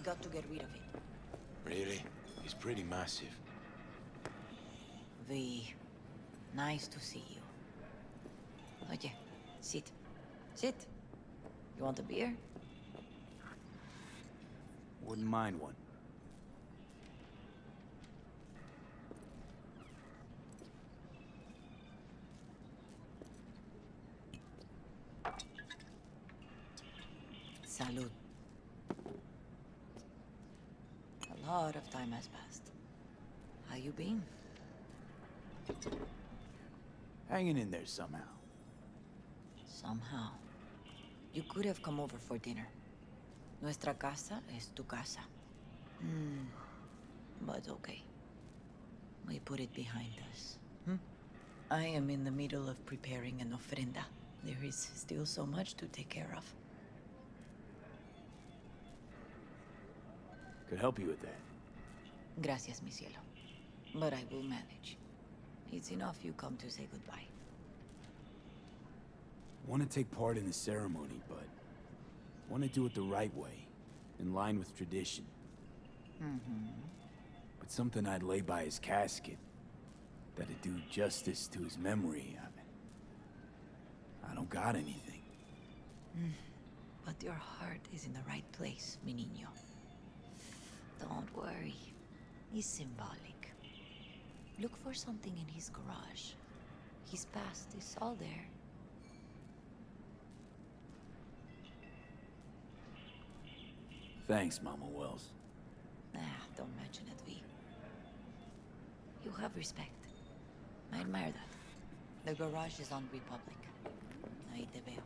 got to get rid of it. Really? He's pretty massive. V, nice to see you. Oye, sit. Sit. You want a beer? Wouldn't mind one. Salud. A lot of time has passed. How you been? Hanging in there somehow. Somehow. You could have come over for dinner. Nuestra casa es tu casa. But okay. We put it behind us. I am in the middle of preparing an ofrenda. There is still so much to take care of. Could help you with that. Gracias, mi cielo. But I will manage. It's enough you come to say goodbye. Want to take part in the ceremony, but want to do it the right way, in line with tradition. But something I'd lay by his casket, that'd do justice to his memory. I don't got anything. But your heart is in the right place, mi niño. Don't worry. It's symbolic. Look for something in his garage. His past is all there. Thanks, Mama Wells. Don't mention it, V. You have respect. I admire that. The garage is on Republic. Ahí te veo.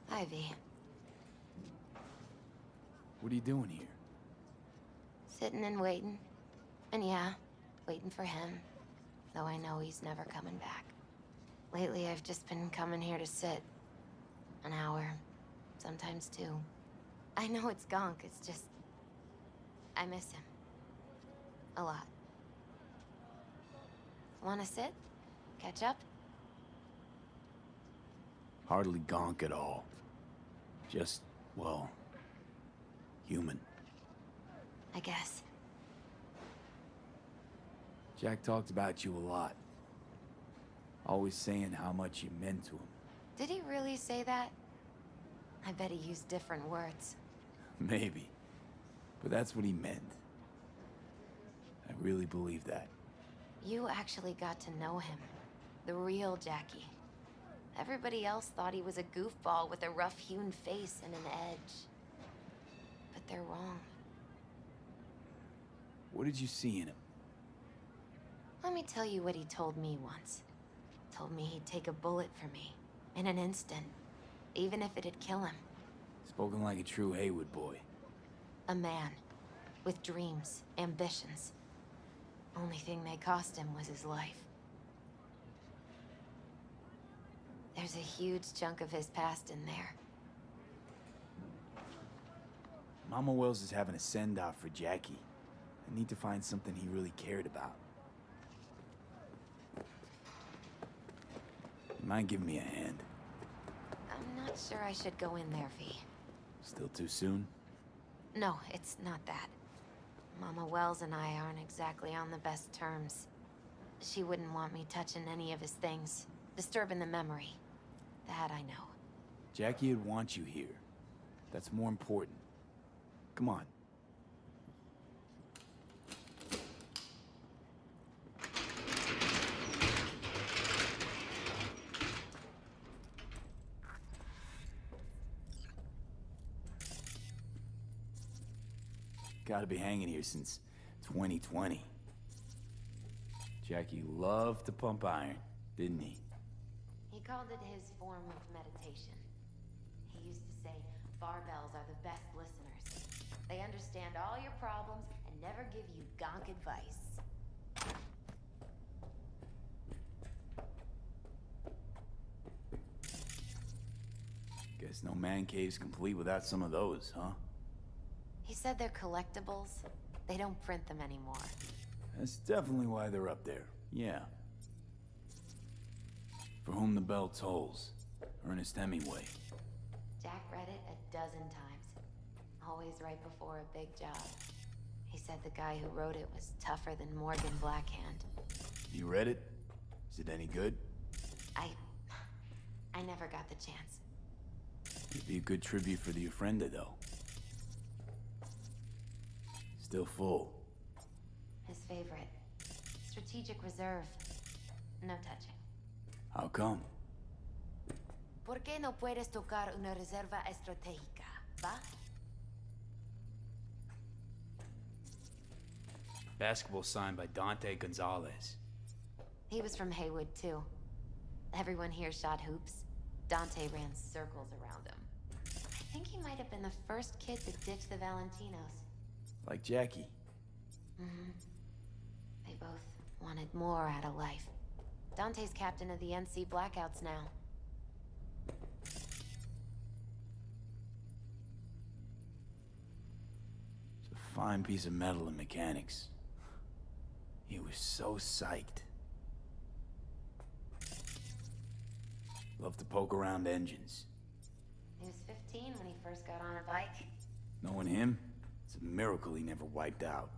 Hi, V. What are you doing here? Sitting and waiting. And yeah, waiting for him. Though I know he's never coming back. Lately, I've just been coming here to sit. An hour. Sometimes two. I know it's gonk, it's just... I miss him. A lot. Wanna sit? Catch up? Hardly gonk at all. Just, well, human. I guess. Jack talked about you a lot. Always saying how much you meant to him. Did he really say that? I bet he used different words. Maybe. But that's what he meant. I really believe that. You actually got to know him. The real Jackie. Everybody else thought he was a goofball with a rough-hewn face and an edge. But they're wrong. What did you see in him? Let me tell you what he told me once. Told me he'd take a bullet for me. In an instant. Even if it'd kill him. Spoken like a true Haywood boy. A man. With dreams, ambitions. Only thing they cost him was his life. There's a huge chunk of his past in there. Mama Wells is having a send-off for Jackie. I need to find something he really cared about. You mind giving me a hand? I'm not sure I should go in there, V. Still too soon? No, it's not that. Mama Wells and I aren't exactly on the best terms. She wouldn't want me touching any of his things, disturbing the memory. That I know. Jackie would want you here. That's more important. Come on. Gotta be hanging here since 2020. Jackie loved to pump iron, didn't he? He called it his form of meditation. He used to say, barbells are the best listeners. They understand all your problems and never give you gonk advice. Guess no man cave's complete without some of those, huh? He said they're collectibles. They don't print them anymore. That's definitely why they're up there. Yeah. For whom the bell tolls. Ernest Hemingway. Jack read it a dozen times. Always right before a big job. He said the guy who wrote it was tougher than Morgan Blackhand. You read it? Is it any good? I never got the chance. It'd be a good tribute for the Ofrenda, though. Still full. His favorite. Strategic reserve. No touching. How come? ¿Por qué no puedes tocar una reserva estratégica, va? Basketball signed by Dante Gonzalez. He was from Haywood, too. Everyone here shot hoops. Dante ran circles around him. I think he might have been the first kid to ditch the Valentinos. Like Jackie. Mm-hmm. They both wanted more out of life. Dante's captain of the NC Blackouts now. It's a fine piece of metal in mechanics. He was so psyched. Loved to poke around engines. He was 15 when he first got on a bike. Knowing him, it's a miracle he never wiped out.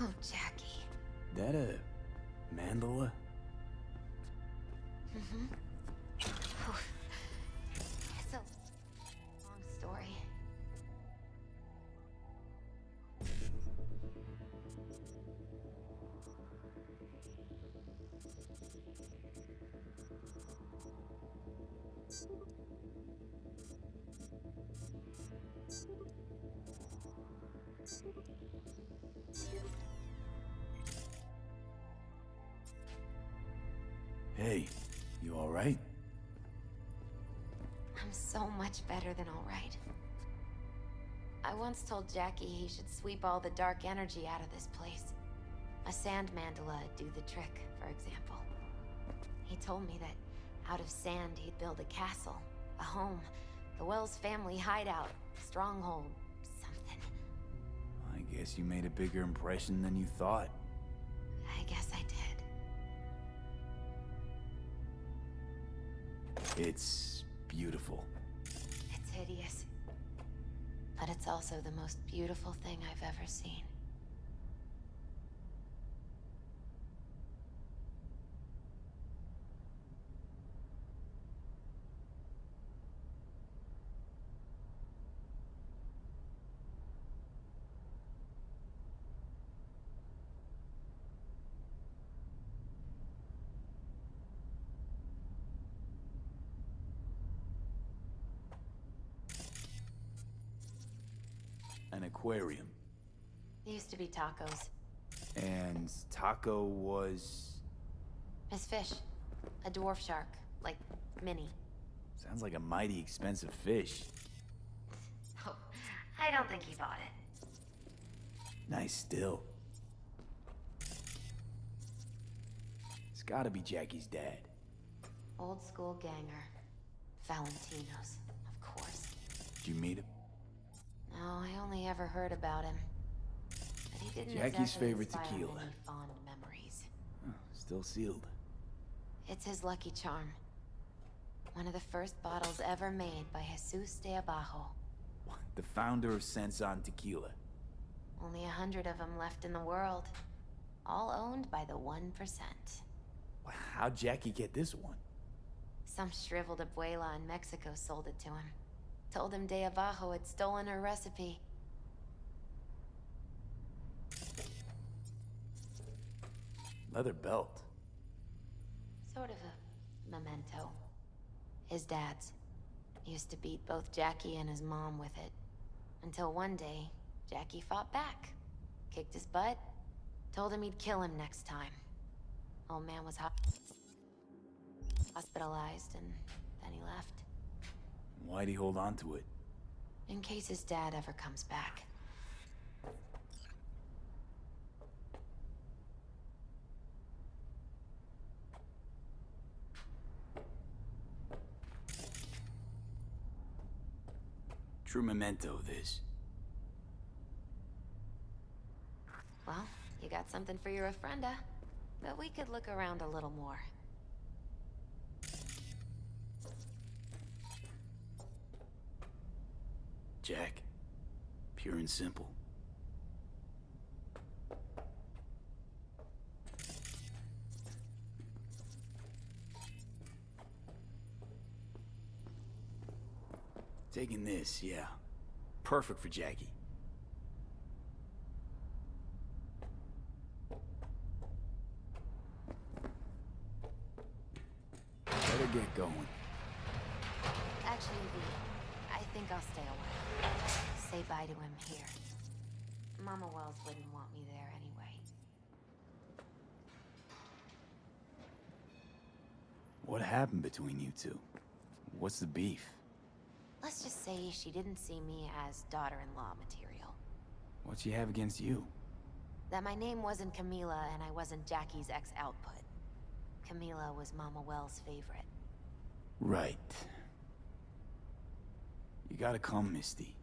Oh, Jackie. That a mandala? Mm-hmm. It's a long story. Hey, you alright? I'm so much better than all right. I once told Jackie he should sweep all the dark energy out of this place. A sand mandala would do the trick, for example. He told me that out of sand he'd build a castle, a home, the Wells family hideout, stronghold, something. I guess you made a bigger impression than you thought. I guess I did. It's beautiful. It's hideous. But it's also the most beautiful thing I've ever seen. An aquarium. It used to be tacos. And Taco was... His fish. A dwarf shark. Like, mini. Sounds like a mighty expensive fish. Oh, I don't think he bought it. Nice still. It's gotta be Jackie's dad. Old school ganger. Valentinos, of course. Did you meet him? No, I only ever heard about him. But he didn't Jackie's exactly favorite inspire tequila. many fond memories. Oh, still sealed. It's his lucky charm. One of the first bottles ever made by Jesus de Abajo. The founder of Sensan Tequila. Only 100 of them left in the world. All owned by the 1%. How'd Jackie get this one? Some shriveled abuela in Mexico sold it to him. Told him de Abajo had stolen her recipe. Leather belt. Sort of a memento. His dad's. Used to beat both Jackie and his mom with it. Until one day, Jackie fought back. Kicked his butt. Told him he'd kill him next time. Old man was hospitalized, and then he left. Why'd he hold on to it? In case his dad ever comes back. True memento, this. Well, you got something for your ofrenda. But we could look around a little more. Jack. Pure and simple. Taking this, yeah. Perfect for Jackie. Better get going. Actually, V, I think I'll stay away. Say bye to him here. Mama Wells wouldn't want me there anyway. What happened between you two? What's the beef? Let's just say she didn't see me as daughter-in-law material. What'd she have against you? That my name wasn't Camila and I wasn't Jackie's ex-output. Camila was Mama Wells' favorite. Right. You gotta come, Misty.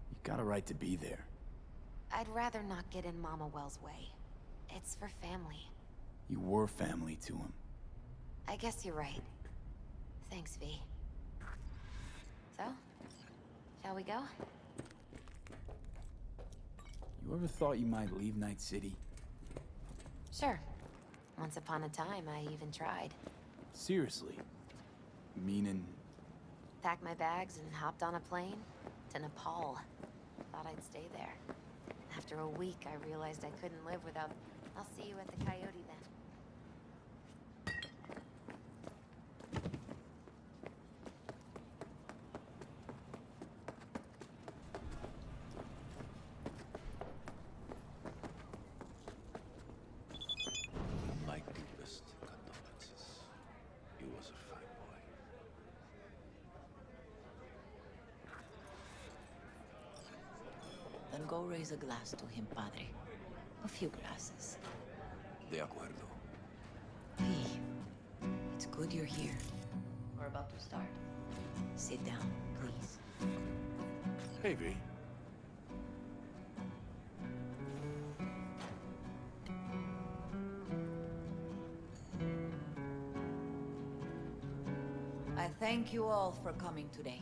You got a right to be there. I'd rather not get in Mama Wells' way. It's for family. You were family to him. I guess you're right. Thanks, V. So, shall we go? You ever thought you might leave Night City? Sure. Once upon a time, I even tried. Seriously? Meaning... Packed my bags and hopped on a plane to Nepal. Thought I'd stay there. After a week, I realized I couldn't live without... I'll see you at the Coyote then. My deepest condolences. He was a fine boy. Then go raise a glass to him, padre. A few glasses. De acuerdo. V, it's good you're here. We're about to start. Sit down, please. Hey, V. I thank you all for coming today.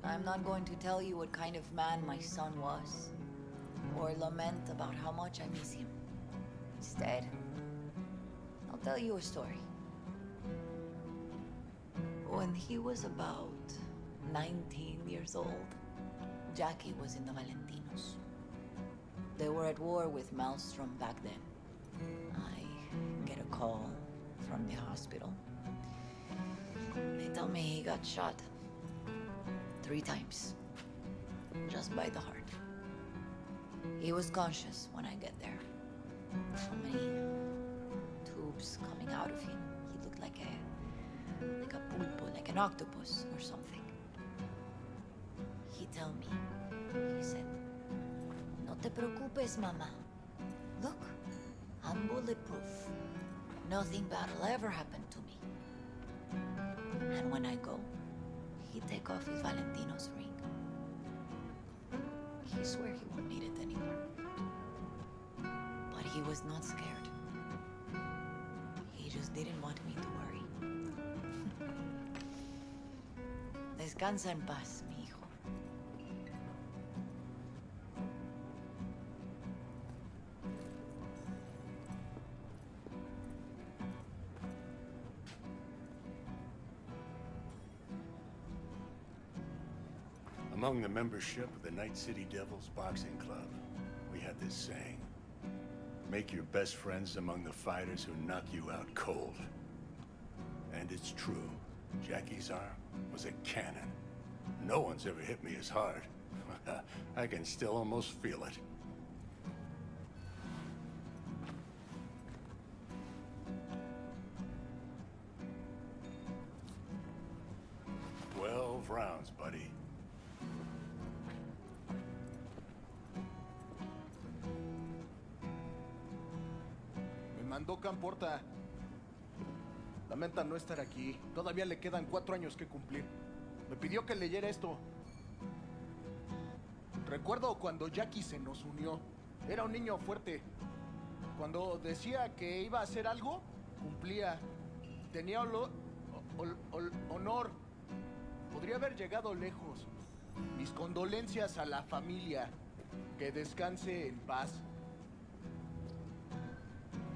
I'm not going to tell you what kind of man my son was, or lament about how much I miss him. Instead, I'll tell you a story. When he was about 19 years old, Jackie was in the Valentinos. They were at war with Maelstrom back then. I get a call from the hospital. They tell me he got shot 3 times, just by the heart. He was conscious when I get there. So many tubes coming out of him. He looked like a pulpo, like an octopus or something. He tell me, he said, "No te preocupes, mama. Look, I'm bulletproof. Nothing bad will ever happen to me." And when I go, he take off his Valentino's ring. He swear he won't need it anymore. But he was not scared. He just didn't want me to worry. Descansa en paz, mi hijo. Among the membership of the Night City Devils Boxing Club, we had this saying: make your best friends among the fighters who knock you out cold. And it's true. Jackie's arm was a cannon. No one's ever hit me as hard. I can still almost feel it. frowns, buddy. Me mandó Camporta. Lamenta no estar aquí. Todavía le quedan 4 años que cumplir. Me pidió que leyera esto. Recuerdo cuando Jackie se nos unió. Era un niño fuerte. Cuando decía que iba a hacer algo, cumplía. Tenía honor. Podría haber llegado lejos. Mis condolencias a la familia. Que descanse en paz.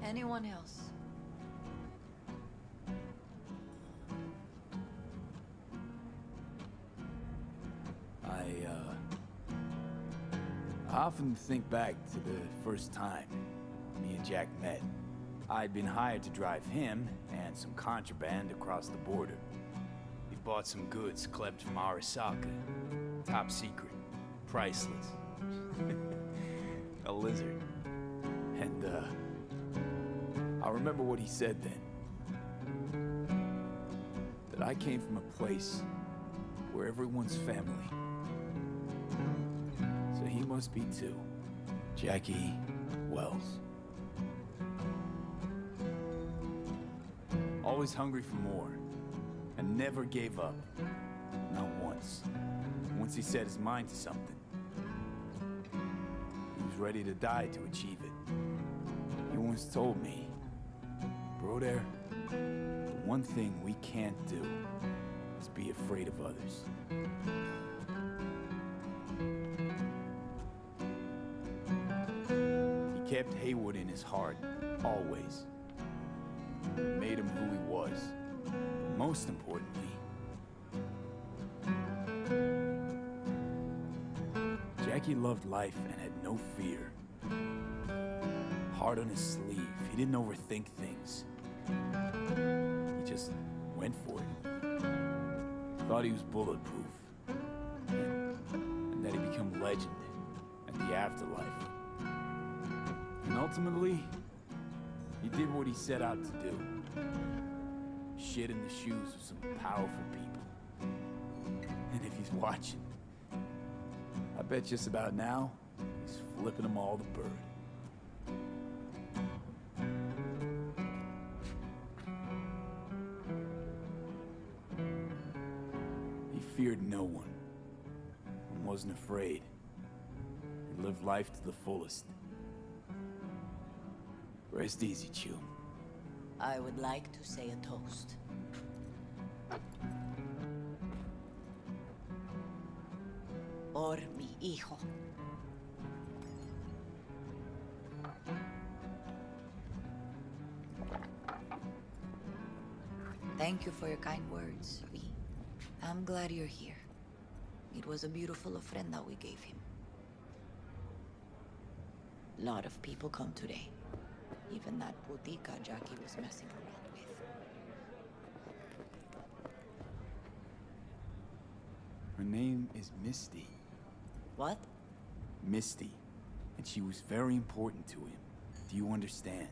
Anyone else? I often think back to the first time me and Jack met. I'd been hired to drive him and some contraband across the border. We bought some goods clept from Arasaka. Top secret. Priceless. A lizard. And, I remember what he said then. That I came from a place where everyone's family. So he must be too. Jackie Wells. Always hungry for more. And never gave up. Not once. Once he set his mind to something, he was ready to die to achieve it. He once told me, Broder, the one thing we can't do is be afraid of others. He kept Haywood in his heart, always. Made him who he was. But most importantly, Jackie loved life and had no fear. Heart on his sleeve, he didn't overthink things. He just went for it. Thought he was bulletproof. And that he'd become legend at the afterlife. And ultimately, he did what he set out to do. Shit in the shoes of some powerful people. And if he's watching, I bet just about now, he's flipping them all the bird. He feared no one, and wasn't afraid. He lived life to the fullest. Rest easy, Chew. I would like to say a toast. Por mi hijo. Thank you for your kind words, V. I'm glad you're here. It was a beautiful ofrenda we gave him. Lot of people come today. Even that botica Jackie was messing around with. Her name is Misty. What? Misty. And she was very important to him. Do you understand?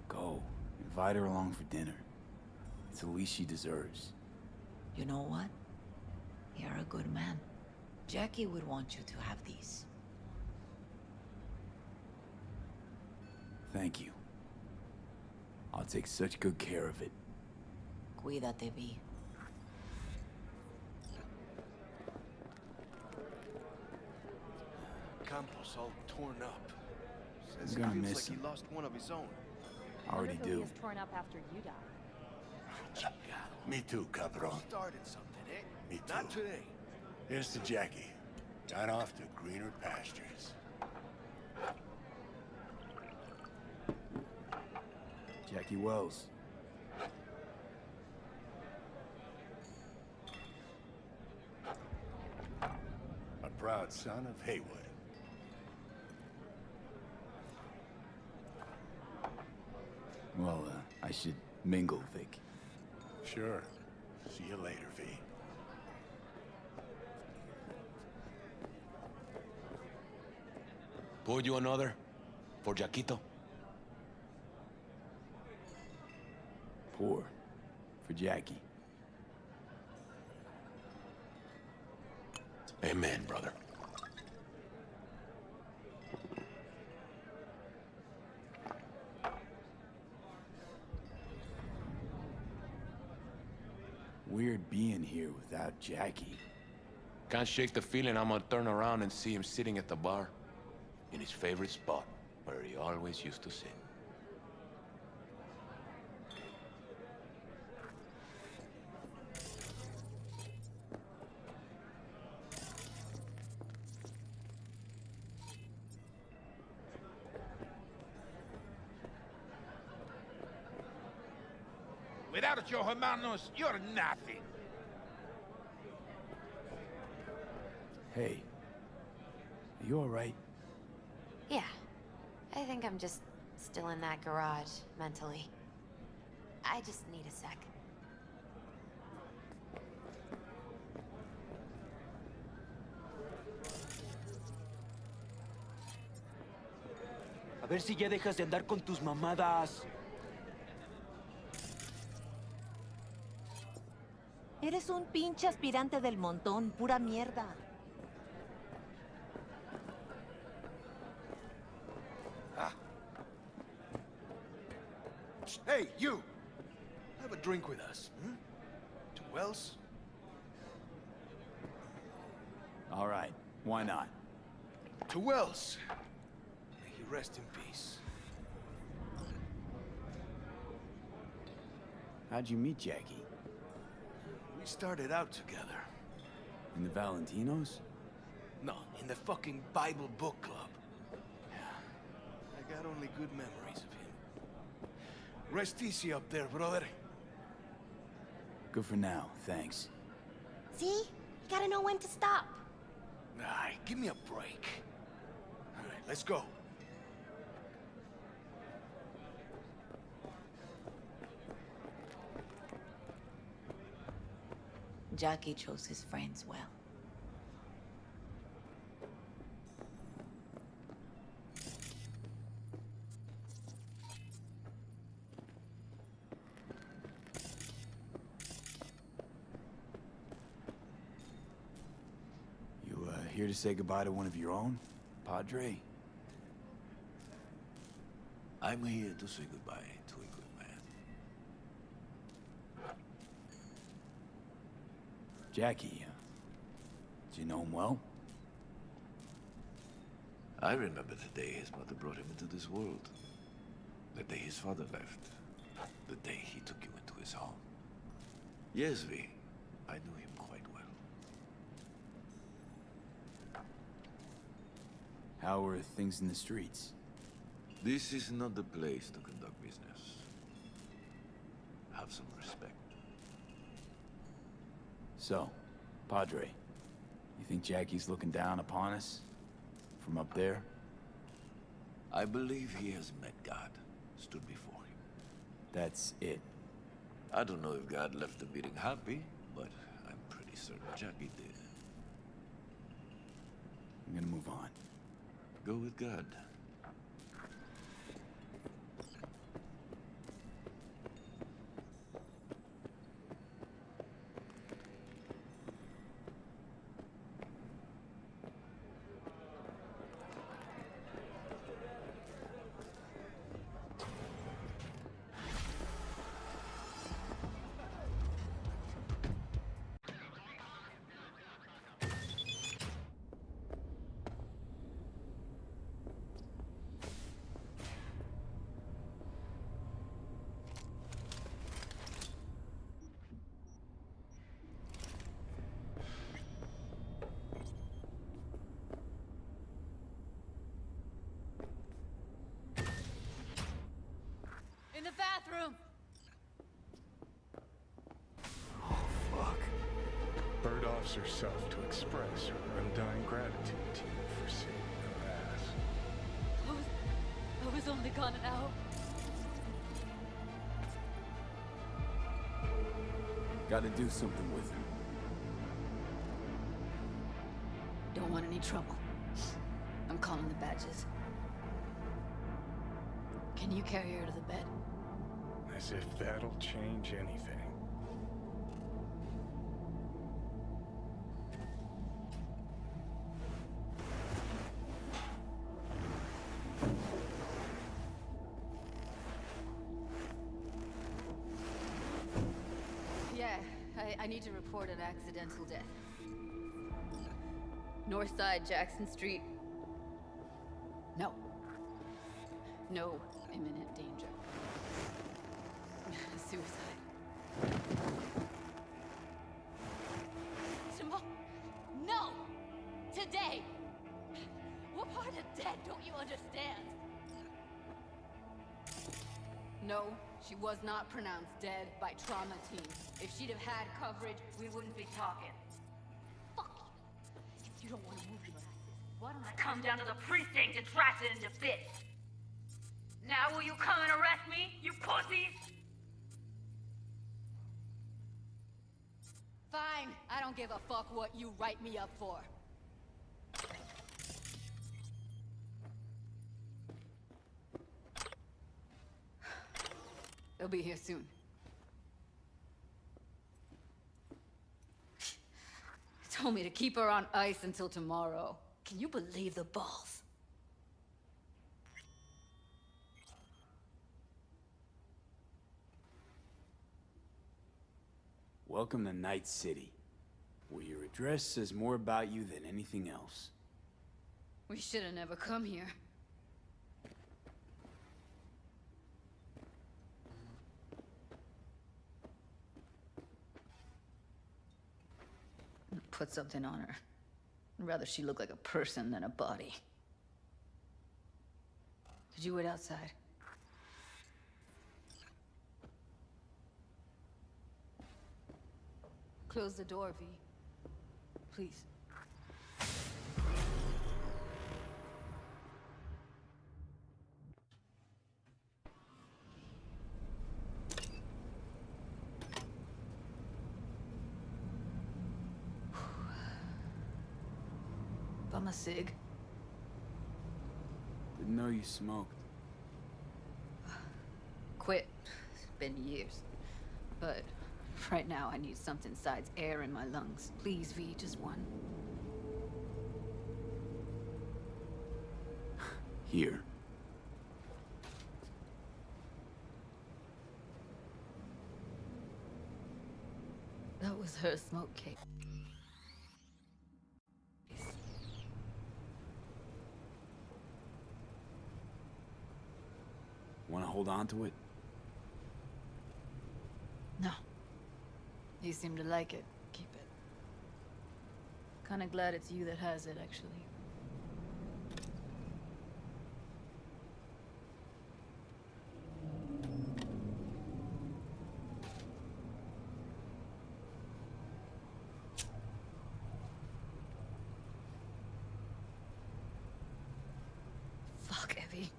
Go. Invite her along for dinner. It's the least she deserves. You know what? You're a good man. Jackie would want you to have these. Thank you. I'll take such good care of it. Cuídate, V. Campos all torn up. Says I'm gonna he feels miss like him. he lost one of his own. I already Wonder who he do. is torn up after you die. Me too, cabron. Started something, eh? Me too. Not today. Here's to Jackie. Gone off to greener pastures. Jackie Wells. A proud son of Haywood. Well, I should mingle, Vic. Sure. See you later, V. Pour you another? For Jaquito? Pour. For Jackie. Amen, brother. Weird being here without Jackie. Can't shake the feeling I'm gonna turn around and see him sitting at the bar. In his favorite spot, where he always used to sit. Without your hermanos, you're nothing. Hey. Are you alright? Yeah. I think I'm just still in that garage, mentally. I just need a sec. A ver si ya dejas de andar con tus mamadas. Eres un pinche aspirante del montón, pura mierda. Hey, you! Have a drink with us, hmm? To Wells? Alright, why not? To Wells! May he rest in peace. How'd you meet Jackie? We started out together. In the Valentinos? No, in the fucking Bible book club. I got only good memories of him. Rest easy up there, brother. Good for now, thanks. See? You gotta know when to stop. Nah, give me a break. All right, let's go. Jackie chose his friends well. You, here to say goodbye to one of your own? Padre? I'm here to say goodbye to a good man. Jackie, did you know him well? I remember the day his mother brought him into this world. The day his father left. The day he took you into his home. Yes, V. I knew him quite well. How are things in the streets? This is not the place to conduct business. Have some respect. So, Padre, you think Jackie's looking down upon us? From up there? I believe he has met God, stood before him. That's it. I don't know if God left the meeting happy, but I'm pretty certain Jackie did. I'm gonna move on. Go with God. In the bathroom! Fuck. Bird offs herself to express her undying gratitude to you for saving her ass. I was only gone an hour. Gotta do something with him. Don't want any trouble. I'm calling the badges. Can you carry her to the bed? As if that'll change anything. I need to report an accidental death. North side, Jackson Street. No. No imminent danger. Suicide. Tomorrow? No! Today! What part of dead don't you understand? No, she was not pronounced dead by trauma team. If she'd have had coverage, we wouldn't be talking. Fuck you. If you don't want to move your asses, why don't I come down to the precinct and trash it into bits? Now will you come and arrest me, you pussies? Fine, I don't give a fuck what you write me up for. They'll be here soon. Told me to keep her on ice until tomorrow. Can you believe the balls? Welcome to Night City, where your address says more about you than anything else. We should have never come here. Put something on her. I'd rather she look like a person than a body. Did you wait outside? Close the door, V. Please. Bum a cig? Didn't know you smoked. Quit. It's been years. But right now I need something besides air in my lungs. Please, V, just one. Here. That was her smoke cake. Want to hold on to it? No. You seem to like it. Keep it. Kinda glad it's you that has it, actually. Fuck, Evie.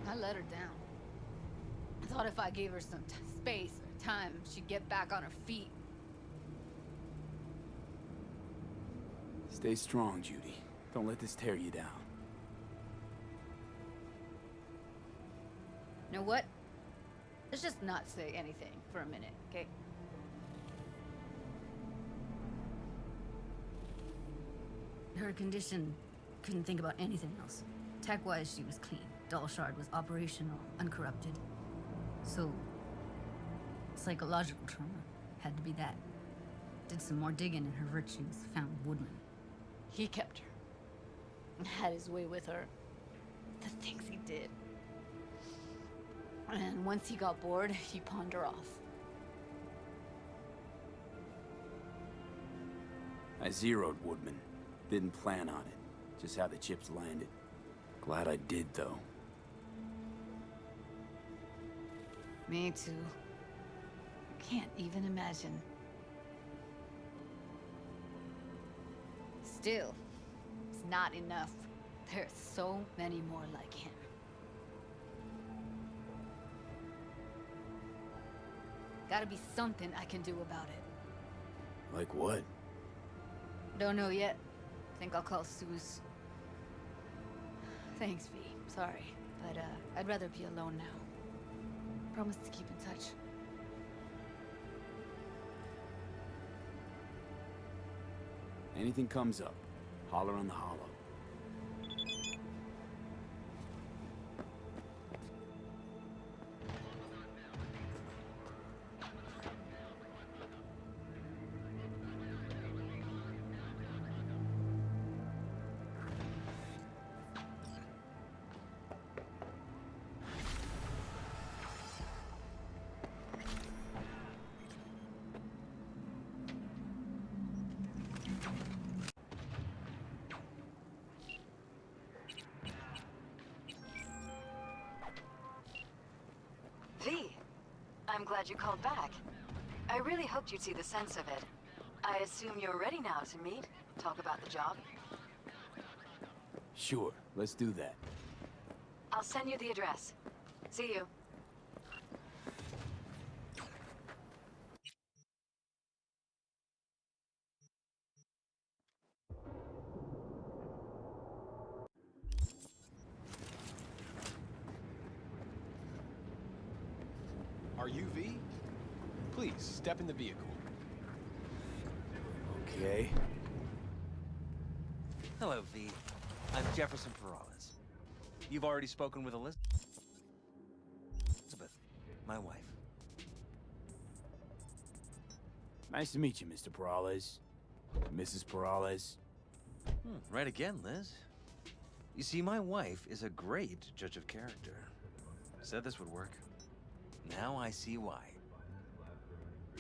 I let her down. I thought if I gave her some space or time, she'd get back on her feet. Stay strong, Judy. Don't let this tear you down. You know what? Let's just not say anything for a minute, okay? Her condition, couldn't think about anything else. Tech-wise, she was clean. Doll Shard was operational, uncorrupted. So, psychological trauma had to be that. Did some more digging in her virtues, found Woodman. He kept her. And had his way with her. The things he did. And once he got bored, he pawned her off. I zeroed Woodman. Didn't plan on it. Just how the chips landed. Glad I did, though. Me too. Can't even imagine. Still, it's not enough. There's so many more like him. Gotta be something I can do about it. Like what? Don't know yet. Think I'll call Suze. Thanks, V. Sorry, but I'd rather be alone now. Promise to keep in touch. Anything comes up, holler on the hollow. I'm glad you called back. I really hoped you'd see the sense of it. I assume you're ready now to meet, talk about the job. Sure, let's do that. I'll send you the address. See you. Are you V? Please, step in the vehicle. Okay. Hello, V. I'm Jefferson Peralez. You've already spoken with Elizabeth, my wife. Nice to meet you, Mr. Peralez. Mrs. Peralez. Right again, Liz. You see, my wife is a great judge of character. Said this would work. Now I see why.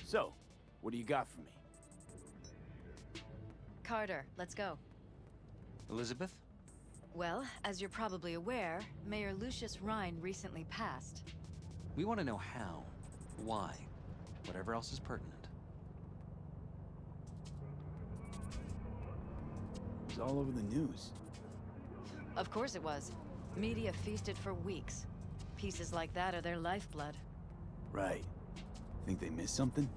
So, what do you got for me? Carter, let's go. Elizabeth? Well, as you're probably aware, Mayor Lucius Rhine recently passed. We want to know how, why, whatever else is pertinent. It's all over the news. Of course it was. Media feasted for weeks. Pieces like that are their lifeblood. Right. Think they missed something?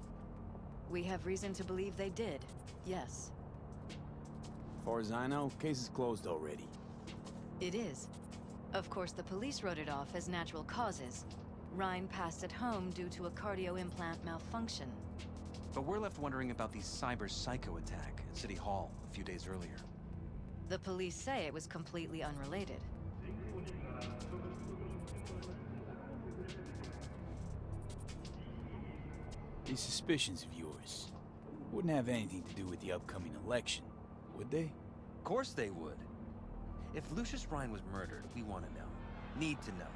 We have reason to believe they did, yes. As far as I know, case is closed already. It is. Of course, the police wrote it off as natural causes. Rhine passed at home due to a cardio implant malfunction. But we're left wondering about the cyber psycho attack at City Hall a few days earlier. The police say it was completely unrelated. These suspicions of yours wouldn't have anything to do with the upcoming election, would they? Of course they would. If Lucius Rhine was murdered, we want to know. Need to know.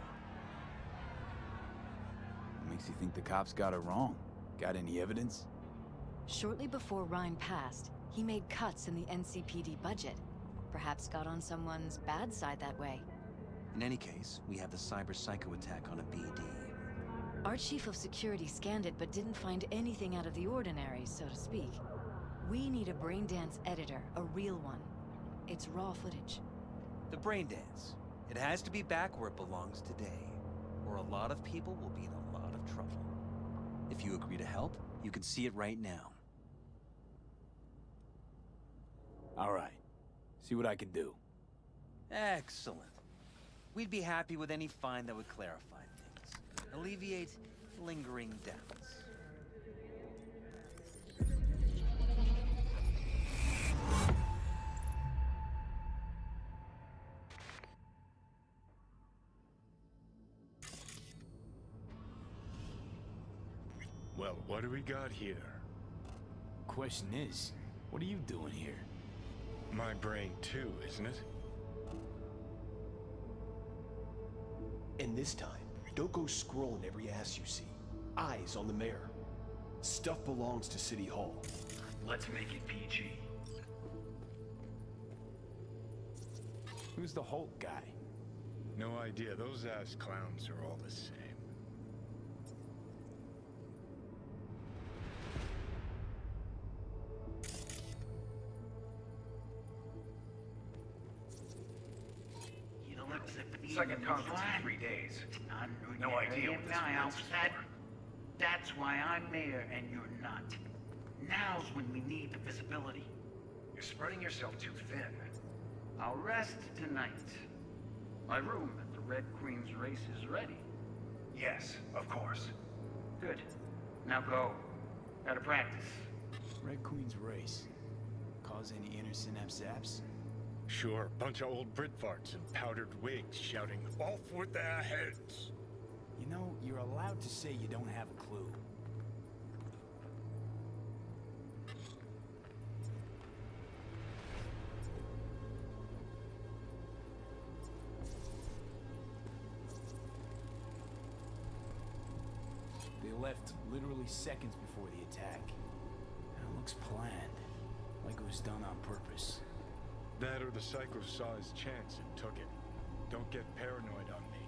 What makes you think the cops got it wrong? Got any evidence? Shortly before Rhine passed, he made cuts in the NCPD budget. Perhaps got on someone's bad side that way. In any case, we have the cyber psycho attack on a BD. Our chief of security scanned it but didn't find anything out of the ordinary, so to speak. We need a braindance editor, a real one. It's raw footage. The braindance. It has to be back where it belongs today, or a lot of people will be in a lot of trouble. If you agree to help, you can see it right now. All right. See what I can do. Excellent. We'd be happy with any find that would clarify things, alleviate lingering doubts. Well, what do we got here? Question is, what are you doing here? My brain too, isn't it? And this time, don't go scrolling every ass you see. Eyes on the mayor. Stuff belongs to City Hall. Let's make it PG. Who's the Hulk guy? No idea. Those ass clowns are all the same. Second conference in 3 days. No idea what this means. That's why I'm mayor and you're not. Now's when we need the visibility. You're spreading yourself too thin. I'll rest tonight. My room at the Red Queen's race is ready. Yes, of course. Good. Now go. Gotta practice. Red Queen's race. Cause any inner synapse zaps? Sure, bunch of old Brit farts in powdered wigs shouting, "Off with their heads!" You know, you're allowed to say you don't have a clue. They left literally seconds before the attack. And it looks planned, like it was done on purpose. That or the psycho saw his chance and took it. Don't get paranoid on me.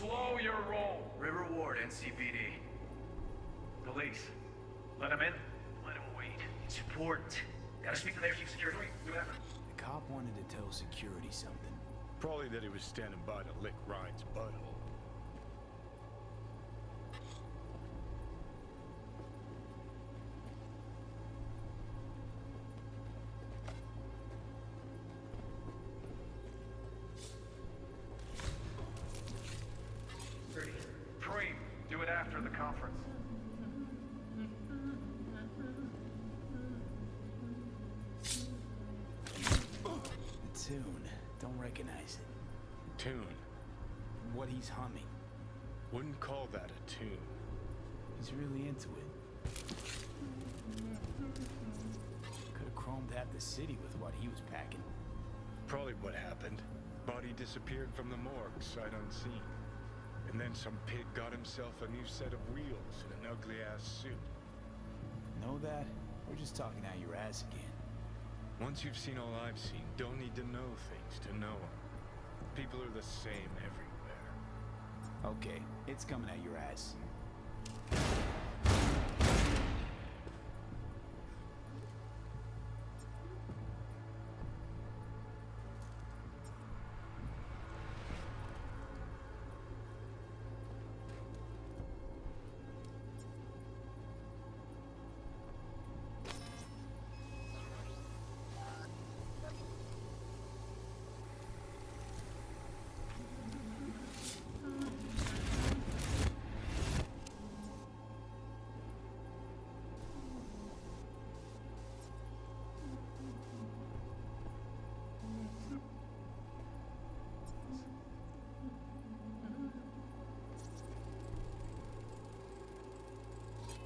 Slow your roll. River Ward, NCPD. Police. Let him in. Let him wait. It's important. Gotta speak to their chief security. Do that. The cop wanted to tell security something. Probably that he was standing by to lick Ryan's butthole. Preem, do it after the conference. The tune. Don't recognize it. Tune. What he's humming. Wouldn't call that a tune. He's really into it. Could have chromed half the city with what he was packing. Probably what happened. Body disappeared from the morgue, sight unseen. And then some pig got himself a new set of wheels and an ugly-ass suit. Know that? We're just talking out your ass again. Once you've seen all I've seen, don't need to know things to know them. People are the same everywhere. Okay, it's coming at your ass.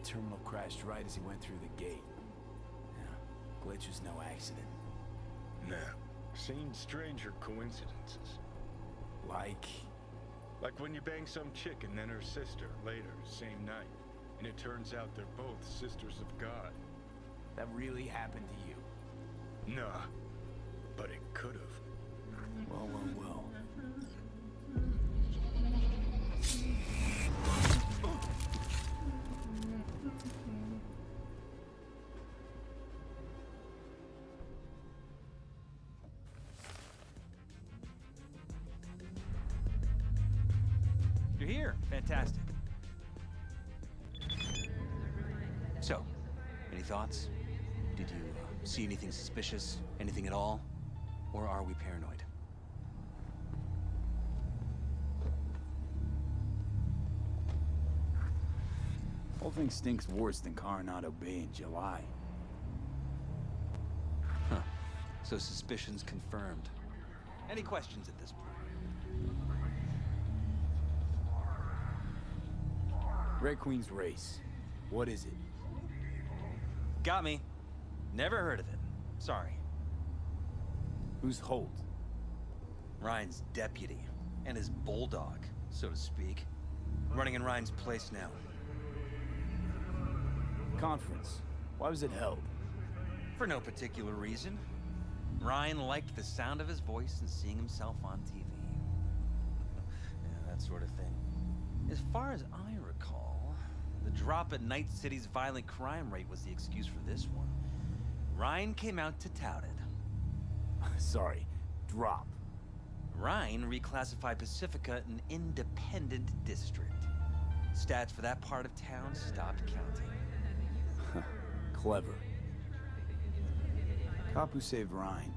Terminal crashed right as he went through the gate. Yeah, glitch was no accident. Nah, seen stranger coincidences. Like when you bang some chick and then her sister later, same night. And it turns out they're both sisters of God. That really happened to you? Nah, but it could've. Well. You're here. Fantastic. So, any thoughts? Did you see anything suspicious? Anything at all? Or are we paranoid? Whole thing stinks worse than Coronado Bay in July. Huh. So suspicions confirmed. Any questions at this point? Red Queen's race. What is it? Got me. Never heard of it. Sorry. Who's Holt? Ryan's deputy. And his bulldog, so to speak. Running in Ryan's place now. Conference. Why was it held? For no particular reason. Ryan liked the sound of his voice and seeing himself on TV. Yeah, that sort of thing. As far as I recall, the drop in Night City's violent crime rate was the excuse for this one. Ryan came out to tout it. Sorry, drop. Ryan reclassified Pacifica an independent district. Stats for that part of town stopped counting. Clever. Cop who saved Ryan.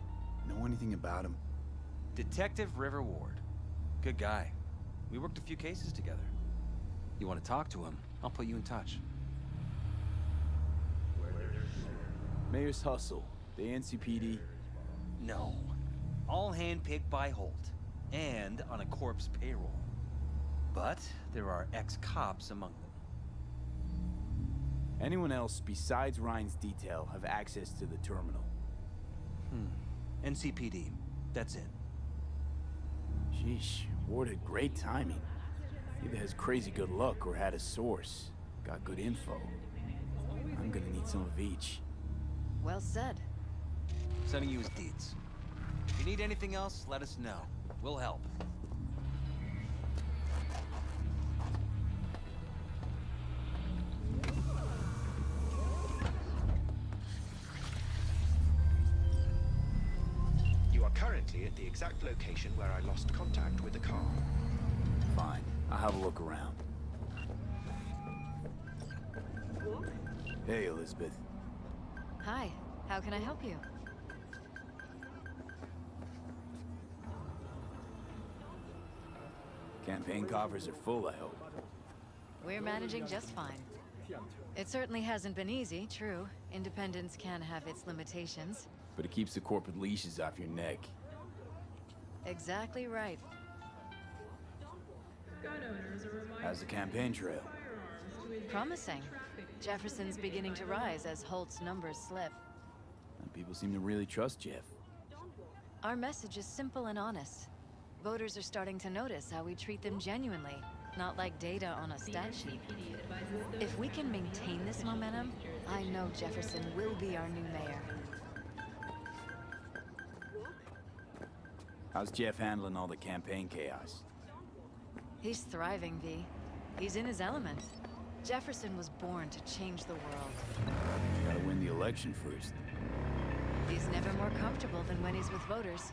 Know anything about him? Detective River Ward. Good guy. We worked a few cases together. You want to talk to him? I'll put you in touch. Mayor's Hustle. The NCPD. No. All handpicked by Holt. And on a corpse payroll. But there are ex-cops among them. Anyone else besides Ryan's detail have access to the terminal? NCPD. That's it. Sheesh, Ward had great timing. Either has crazy good luck or had a source. Got good info. I'm gonna need some of each. Well said. Sending you his deeds. If you need anything else, let us know. We'll help. currently at the exact location where I lost contact with the car. Fine. I'll have a look around. Hey, Elizabeth. Hi, how can I help you? Campaign coffers are full, I hope. We're managing just fine. It certainly hasn't been easy, true. Independence can have its limitations. But it keeps the corporate leashes off your neck. Exactly right. How's the campaign trail? Promising. Jefferson's beginning to rise as Holt's numbers slip. And people seem to really trust Jeff. Our message is simple and honest. Voters are starting to notice how we treat them genuinely, not like data on a stat sheet. If we can maintain this momentum, I know Jefferson will be our new mayor. How's Jeff handling all the campaign chaos? He's thriving, V. He's in his element. Jefferson was born to change the world. Gotta win the election first. He's never more comfortable than when he's with voters.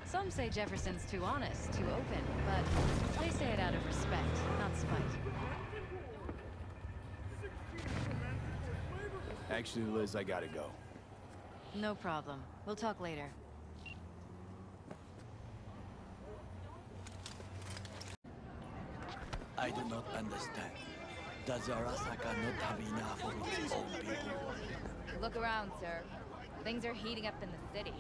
Some say Jefferson's too honest, too open, but they say it out of respect, not spite. Actually, Liz, I gotta go. No problem. We'll talk later. I do not understand. Does Arasaka not have enough of its own people? Look around, sir. Things are heating up in the city.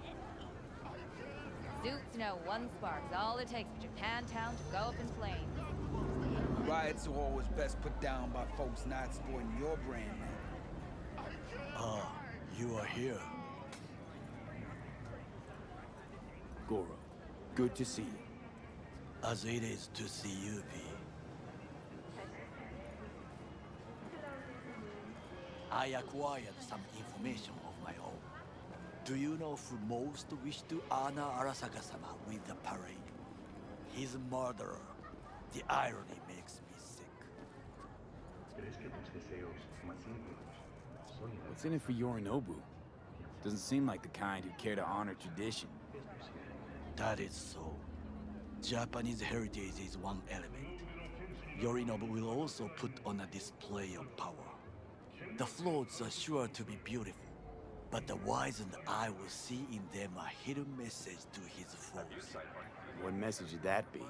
Suits know one spark's all it takes for Japantown to go up in flames. Riots are always best put down by folks not supporting your brand, man. Ah, you are here. Goro, good to see you. As it is to see you, V. I acquired some information of my own. Do you know who most wished to honor Arasaka-sama with the parade? His murderer. The irony makes me sick. What's in it for Yorinobu? Doesn't seem like the kind who'd care to honor tradition. That is so. Japanese heritage is one element. Yorinobu will also put on a display of power. The floats are sure to be beautiful, but the wizened eye will see in them a hidden message to his foes. What message would that be?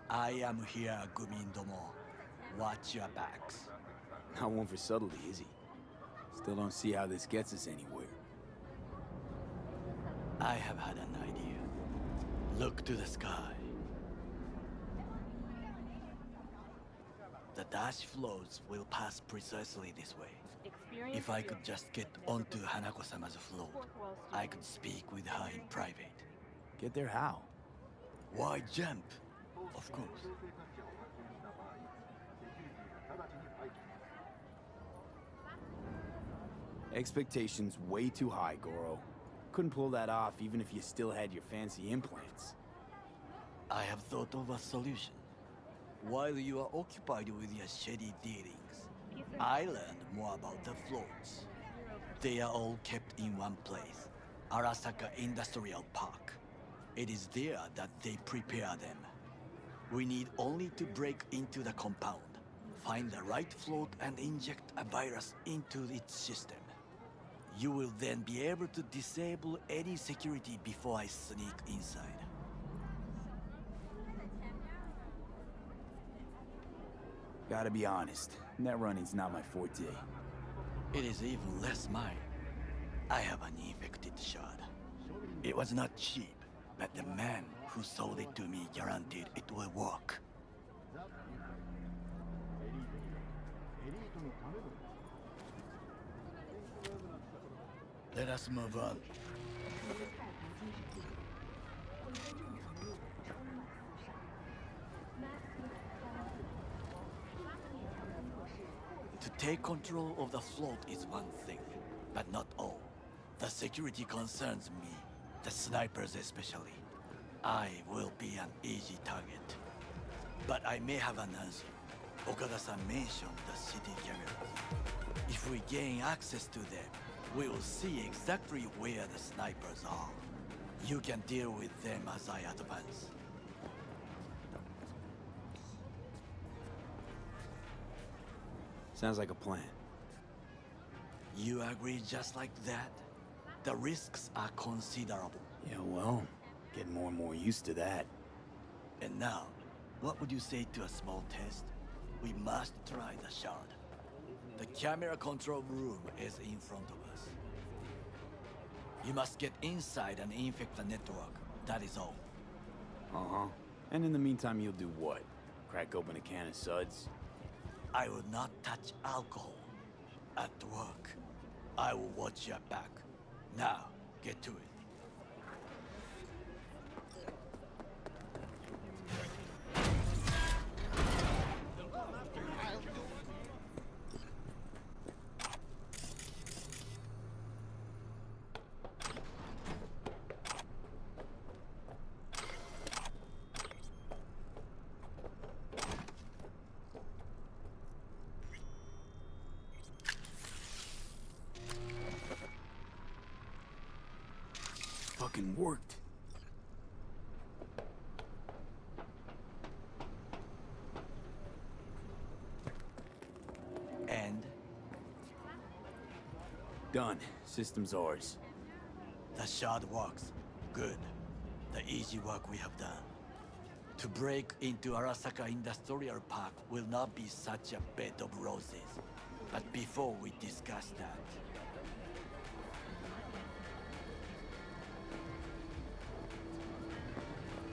I am here, Gumindomo. Watch your backs. Not one for subtlety, is he? Still don't see how this gets us anywhere. I have had an idea. Look to the sky. The dash floats will pass precisely this way. If I could just get onto Hanako-sama's float, I could speak with her in private. Get there how? Why jump? Of course. Expectations way too high, Goro. Couldn't pull that off even if you still had your fancy implants. I have thought of a solution. While you are occupied with your shady dealings, I learned more about the floats. They are all kept in one place, Arasaka Industrial Park. It is there that they prepare them. We need only to break into the compound, find the right float and inject a virus into its system. You will then be able to disable any security before I sneak inside. Gotta be honest, net running's not my forte. It is even less mine. I have an infected shard. It was not cheap, but the man who sold it to me guaranteed it will work. Let us move on. To take control of the float is one thing, but not all. The security concerns me, the snipers especially. I will be an easy target. But I may have an answer. Okada-san mentioned the city cameras. If we gain access to them, we will see exactly where the snipers are. You can deal with them as I advance. Sounds like a plan. You agree just like that? The risks are considerable. Yeah, well, getting more and more used to that. And now, what would you say to a small test? We must try the shard. The camera control room is in front of us. You must get inside and infect the network. That is all. Uh-huh. And in the meantime, you'll do what? Crack open a can of suds? I will not touch alcohol. At work, I will watch your back. Now, get to it. Fucking worked. And? Done. System's ours. The shard works. Good. The easy work we have done. To break into Arasaka Industrial Park will not be such a bed of roses. But before we discuss that...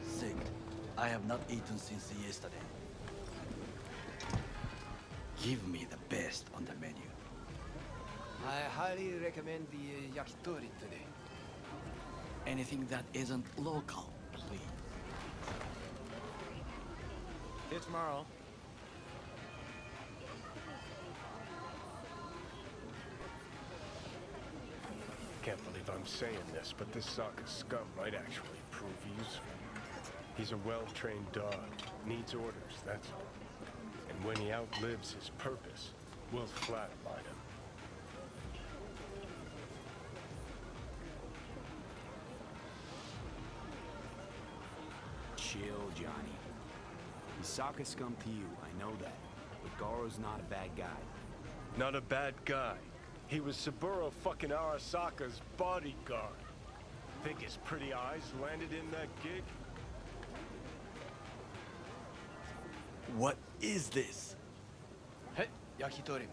Sick. I have not eaten since yesterday. Give me the best on the menu. I highly recommend the yakitori today. Anything that isn't local, please. See you tomorrow. Can't believe I'm saying this, but this Sokka scum might actually prove useful. He's a well-trained dog. Needs orders, that's all. And when he outlives his purpose, we'll flatline him. Chill, Johnny. He's Sokka scum to you, I know that. But Garo's not a bad guy. Not a bad guy. He was Saburo fucking Arasaka's bodyguard. Think his pretty eyes landed in that gig? What is this? Hey, yakitori.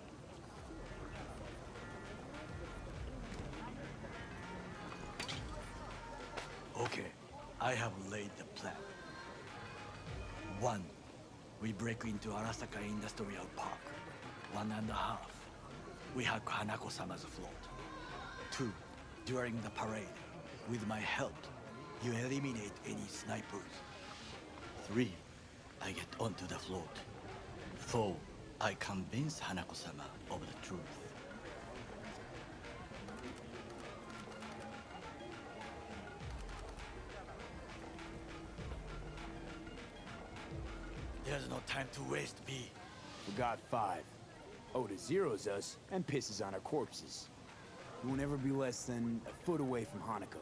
Okay, I have laid the plan. 1. We break into Arasaka Industrial Park. 1.5. We hack Hanako-sama's float. 2. During the parade, with my help, you eliminate any snipers. 3. I get onto the float. 4. I convince Hanako-sama of the truth. There's no time to waste, V. We got 5. Oda zeroes us and pisses on our corpses. He won't ever be less than a foot away from Hanako.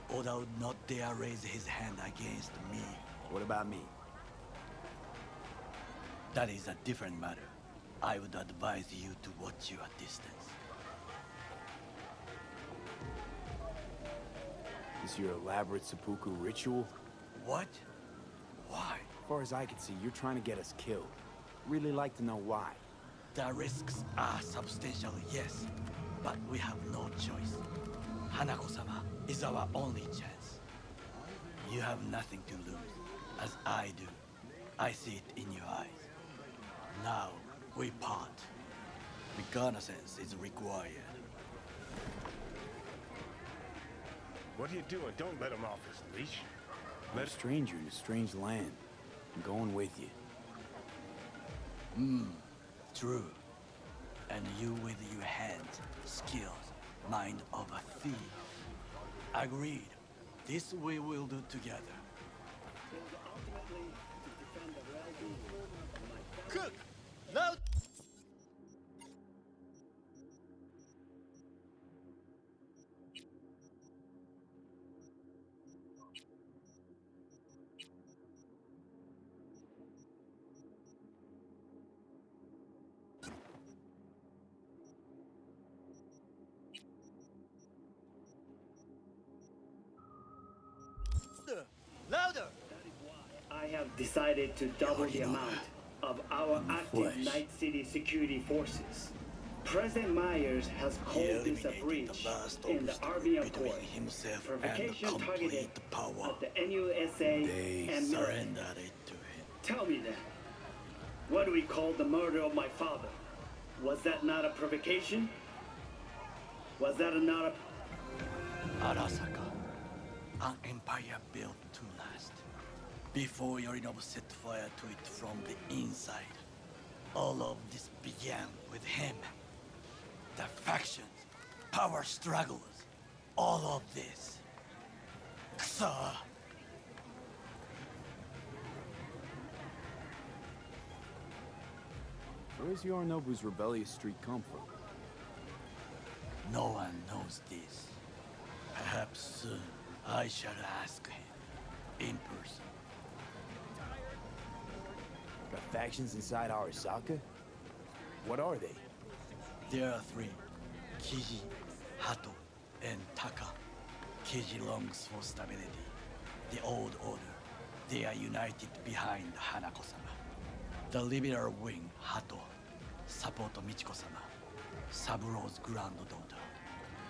Oda would not dare raise his hand against me. What about me? That is a different matter. I would advise you to watch your distance. Is your elaborate seppuku ritual? What? Why? As far as I can see, you're trying to get us killed. Really like to know why. The risks are substantial, yes. But we have no choice. Hanako-sama is our only chance. You have nothing to lose, as I do. I see it in your eyes. Now, we part. Reconnaissance is required. What are you doing? Don't let him off his leash. I'm a stranger in a strange land. I'm going with you. True. And you with your hands, skills, mind of a thief. Agreed. This we will do together. Cook! Loud! Louder! I have decided to double the amount of our active Night City security forces. President Myers has called this a breach in the Army Accord. Provocation targeted at the NUSA and surrendered it to him. Tell me then, what do we call the murder of my father? Was that not a provocation? Was that not a... Arasaka, an empire built to last. Before Yorinobu set fire to it from the inside, all of this began with him. The factions, power struggles, all of this. Kusa! Where's Yorinobu's rebellious streak come from? No one knows this. Perhaps soon I shall ask him in person. Got factions inside Arasaka? What are they? There are three. Kiji, Hato, and Taka. Kiji longs for stability. The old order. They are united behind Hanako-sama. The liberal wing, Hato, support Michiko-sama, Saburo's granddaughter.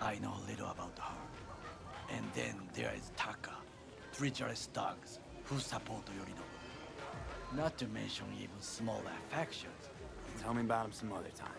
I know little about her. And then there is Taka, treacherous thugs who support Yorinobu. Not to mention even smaller factions. Tell me about them some other time.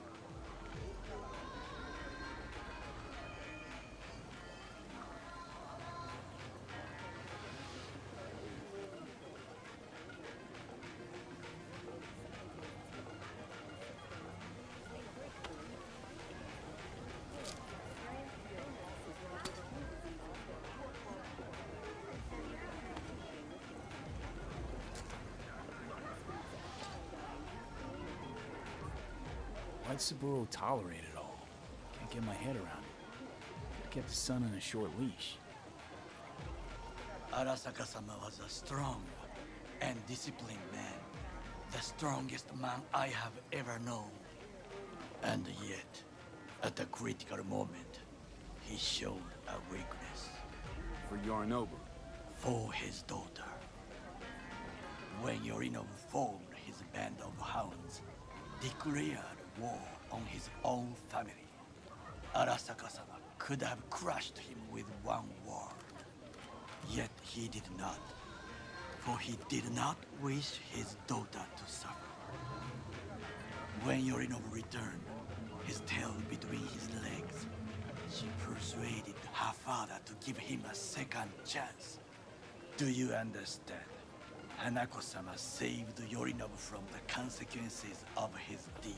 Why'd Saburo tolerate it all? Can't get my head around it. Kept his son on a short leash. Arasaka-sama was a strong and disciplined man. The strongest man I have ever known. And yet, at a critical moment, he showed a weakness. For Yorinobu? For his daughter. When Yorinobu formed his band of hounds, declared war on his own family, Arasaka-sama could have crushed him with one word. Yet he did not, for he did not wish his daughter to suffer. When Yorinobu returned, his tail between his legs, she persuaded her father to give him a second chance. Do you understand? Hanako-sama saved Yorinobu from the consequences of his deeds.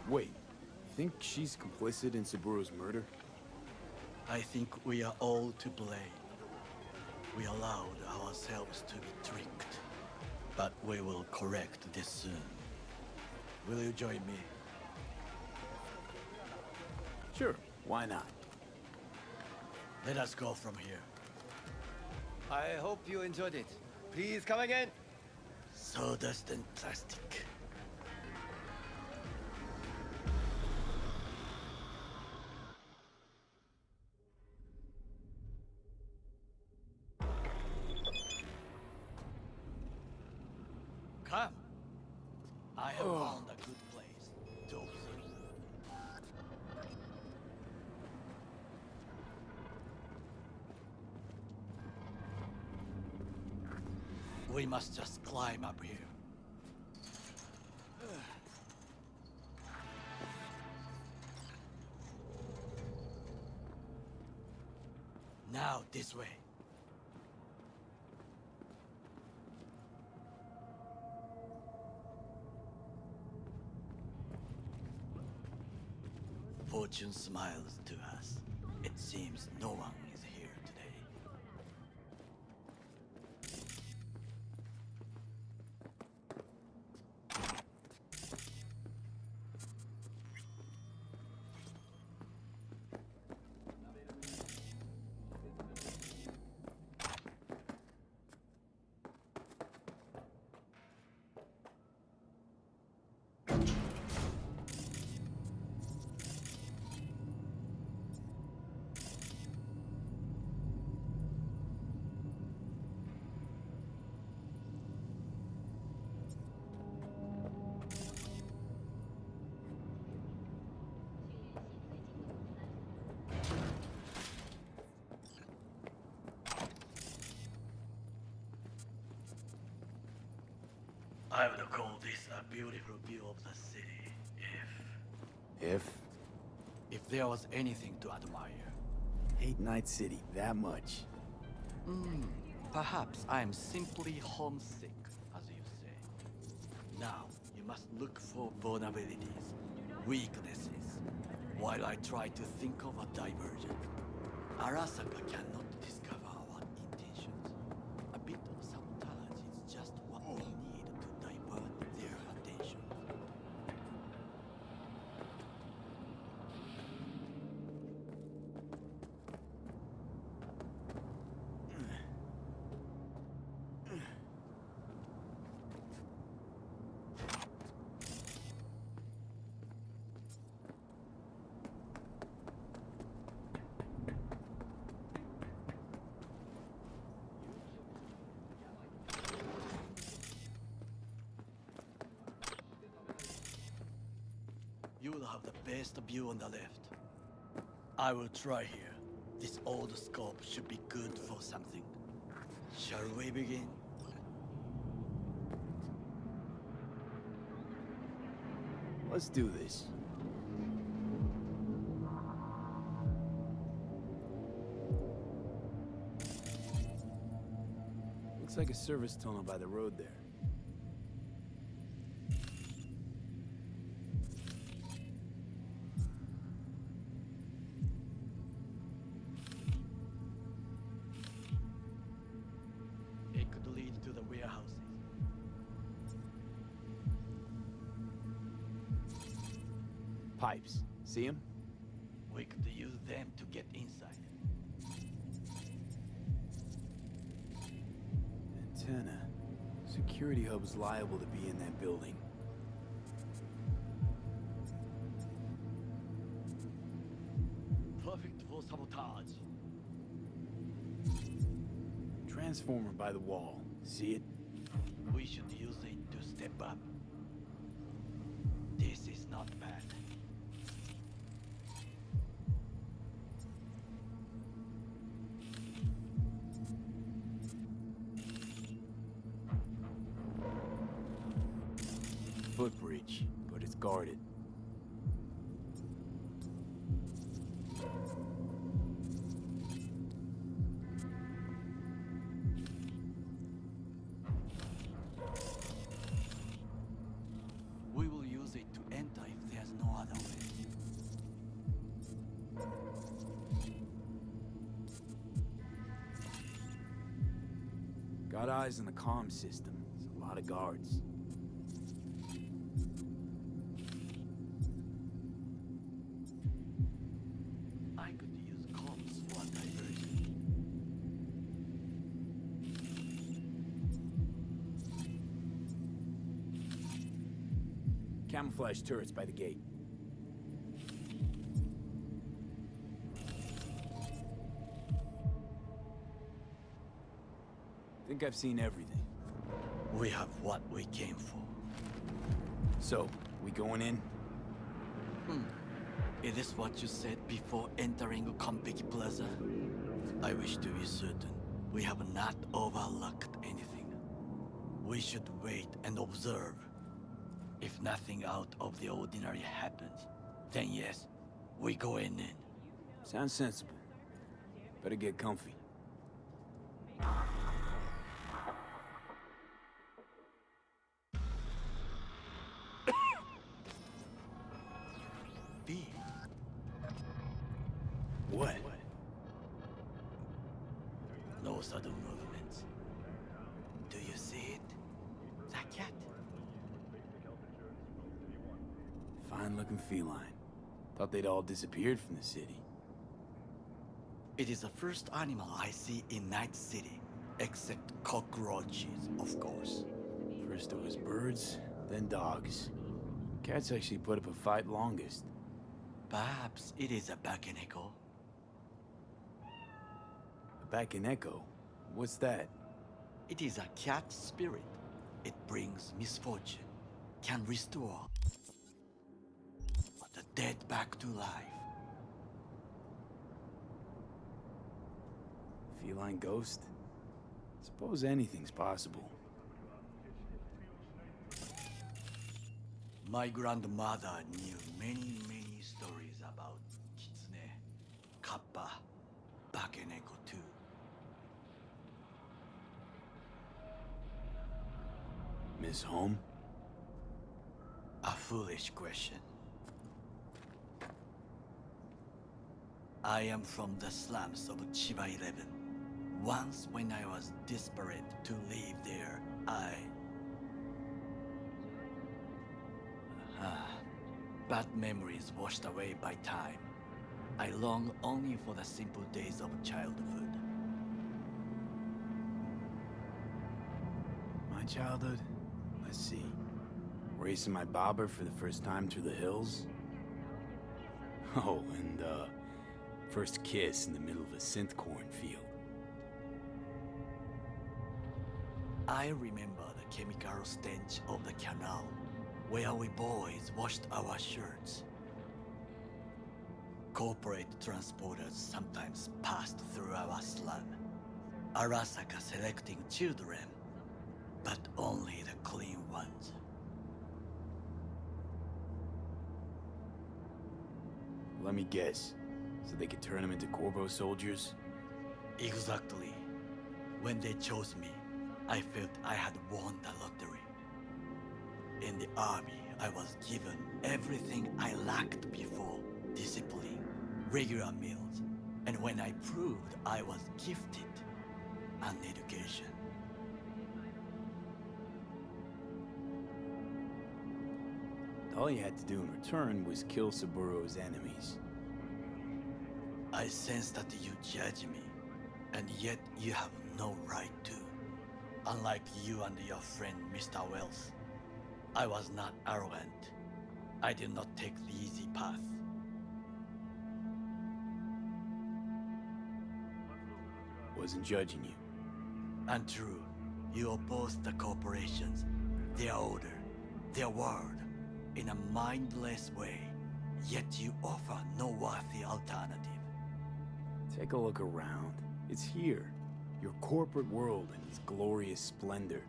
Wait, you think she's complicit in Saburo's murder? I think we are all to blame. We allowed ourselves to be tricked. But we will correct this soon. Will you join me? Sure, why not? Let us go from here. I hope you enjoyed it. Please come again. Sawdust and plastic. Come. I have found a good place to observe. We must just climb up here. Now, this way. Fortune smiles to us. It seems no one is here today. I would call this a beautiful view of the city, If? if there was anything to admire. Hate Night City that much. Perhaps I'm simply homesick, as you say. Now, you must look for vulnerabilities, weaknesses, while I try to think of a diversion. Arasaka cannot discover our intentions. A bit of sabotage is just what we need to divert their attention. You will have the best view on the left. I will try here. This old scope should be good for something. Shall we begin? Let's do this. Looks like a service tunnel by the road there. It could lead to the warehouses. Pipes. See them? We could use them to get inside. Antenna. Security hub's liable to be in that building. Perfect for sabotage. Transformer by the wall. See it? We should use it to step up. This is not bad. Footbridge, but it's guarded. We will use it to enter if there's no other way. Got eyes on the comm system. There's a lot of guards. I could use comms for a diversion. Camouflage turrets by the gate. Think I've seen everything. We have what we came for. So, we going in? Is this what you said before entering Konpeki Plaza? I wish to be certain we have not overlooked anything. We should wait and observe. If nothing out of the ordinary happens, then yes, we go in. Sounds sensible. Better get comfy. V. What? No sudden movements. Do you see it? That cat? Fine-looking feline. Thought they'd all disappeared from the city. It is the first animal I see in Night City, except cockroaches, of course. First it was birds, then dogs. Cats actually put up a fight longest. Perhaps it is a Bakeneko. A Bakeneko? What's that? It is a cat spirit. It brings misfortune, can restore the dead back to life. Feline ghost? Suppose anything's possible. My grandmother knew many stories about Kitsune, Kappa, Bakeneko too. Miss Home? A foolish question. I am from the slums of Chiba 11. Once when I was desperate to live there, bad memories washed away by time. I long only for the simple days of childhood. My childhood? Let's see. Racing my bobber for the first time through the hills? Oh, and first kiss in the middle of a synth cornfield. I remember the chemical stench of the canal, where we boys washed our shirts. Corporate transporters sometimes passed through our slum, Arasaka selecting children, but only the clean ones. Let me guess. So they could turn them into Corvo soldiers? Exactly. When they chose me, I felt I had won the lottery. In the army, I was given everything I lacked before: discipline, regular meals, and when I proved I was gifted, an education. All you had to do in return was kill Saburo's enemies. I sense that you judge me, and yet you have no right to. Unlike you and your friend Mr. Wells, I was not arrogant. I did not take the easy path. Wasn't judging you. Untrue. You oppose the corporations, their order, their word, in a mindless way, yet you offer no worthy alternative. Take a look around. It's here. Your corporate world in its glorious splendor.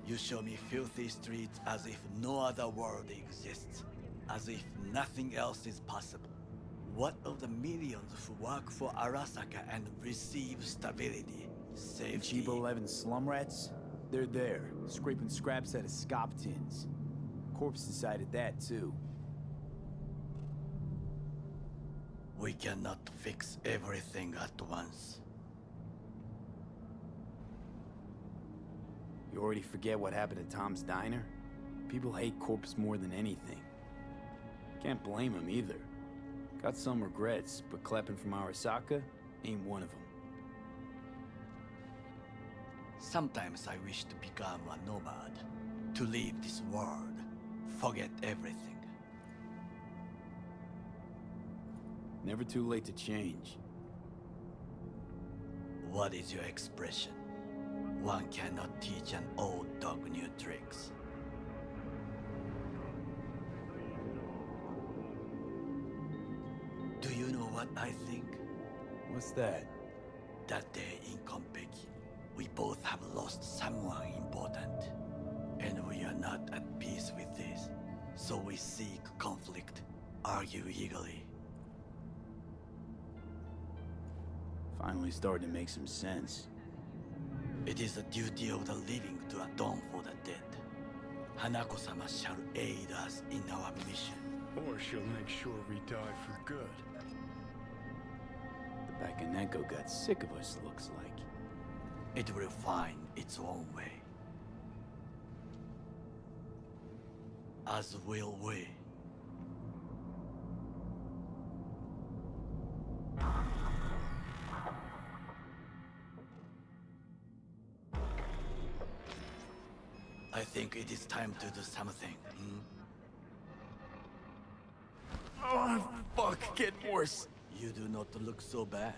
You show me filthy streets as if no other world exists, as if nothing else is possible. What of the millions who work for Arasaka and receive stability, safety? Chiba 11 slum rats? They're there, scraping scraps out of scop tins. Corpse decided that too. We cannot fix everything at once. You already forget what happened at Tom's Diner? People hate Corpse more than anything. Can't blame him either. Got some regrets, but Kleppen from Arasaka ain't one of them. Sometimes I wish to become a nomad, to leave this world, forget everything. Never too late to change. What is your expression? One cannot teach an old dog new tricks. Do you know what I think? What's that? That day in Konpeki, we both have lost someone important. And we are not at peace with this. So we seek conflict, argue eagerly. Finally starting to make some sense. It is the duty of the living to atone for the dead. Hanako-sama shall aid us in our mission. Or she'll make sure we die for good. The Bakaneko got sick of us, looks like. It will find its own way. As will we. I think it is time to do something. Oh, fuck, get worse. You do not look so bad.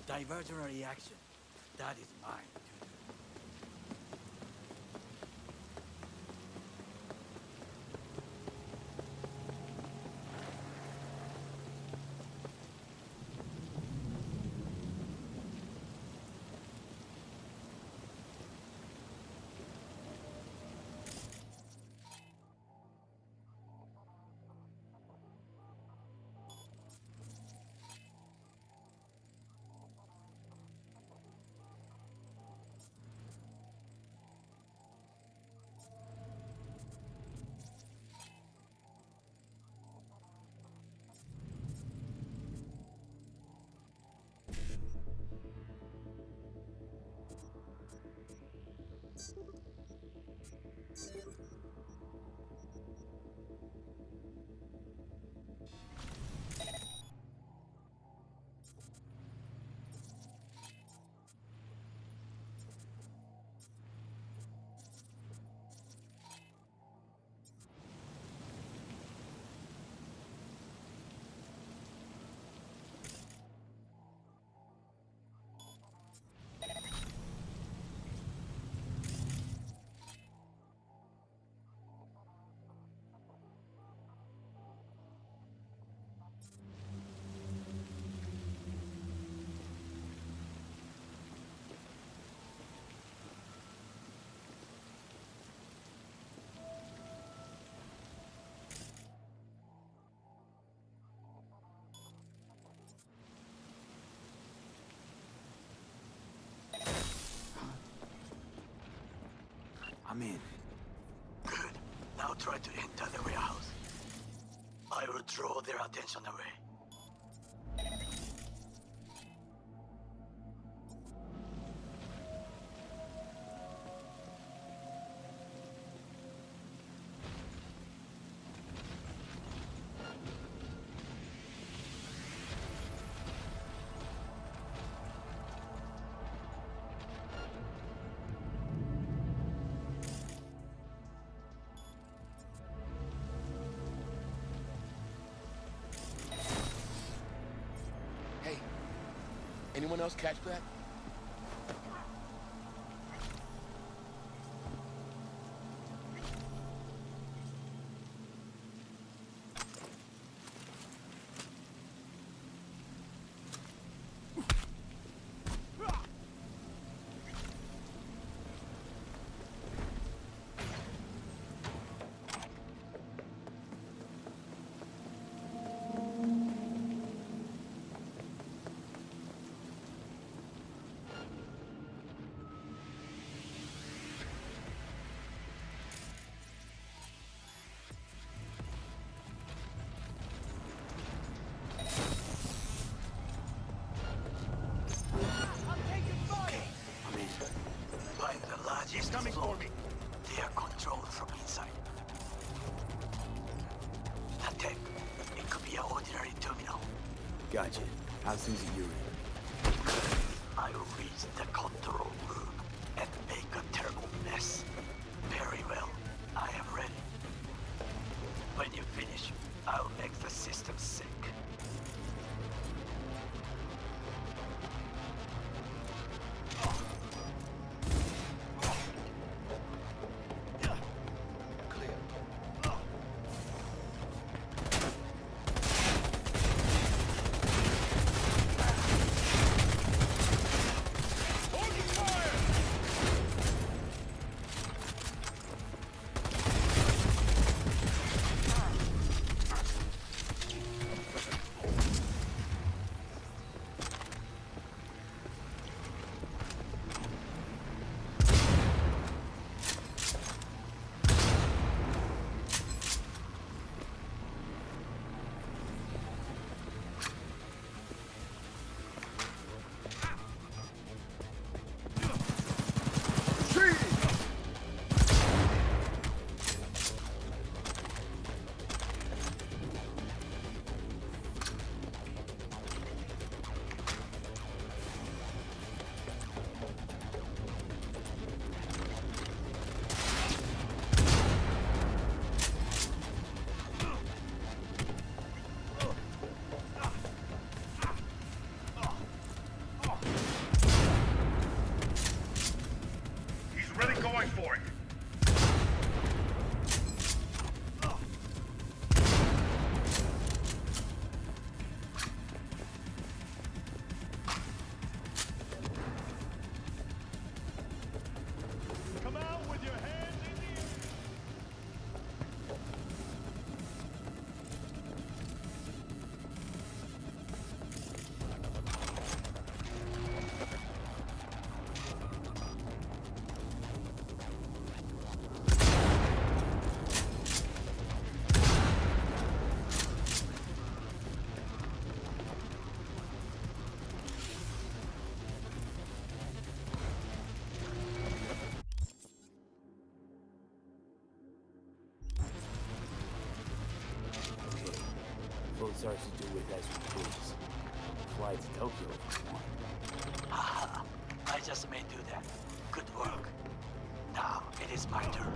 diversionary action. That is mine. I'm in. Good. Now try to enter the warehouse. I will draw their attention away. Hey, anyone else catch that? Find the largest floor. They are controlled from inside. That tech, it could be an ordinary terminal. Gotcha. How soon's it you in? I will reach the control room and make a terrible mess. Very well. I am ready. When you finish, I'll make the system sick. Hold your fire! really going for it. Come out with your hands in the air. Boats ours to do with as we please. Fly to Tokyo if you want. Haha, I just may do that. Good work. Now it is my turn.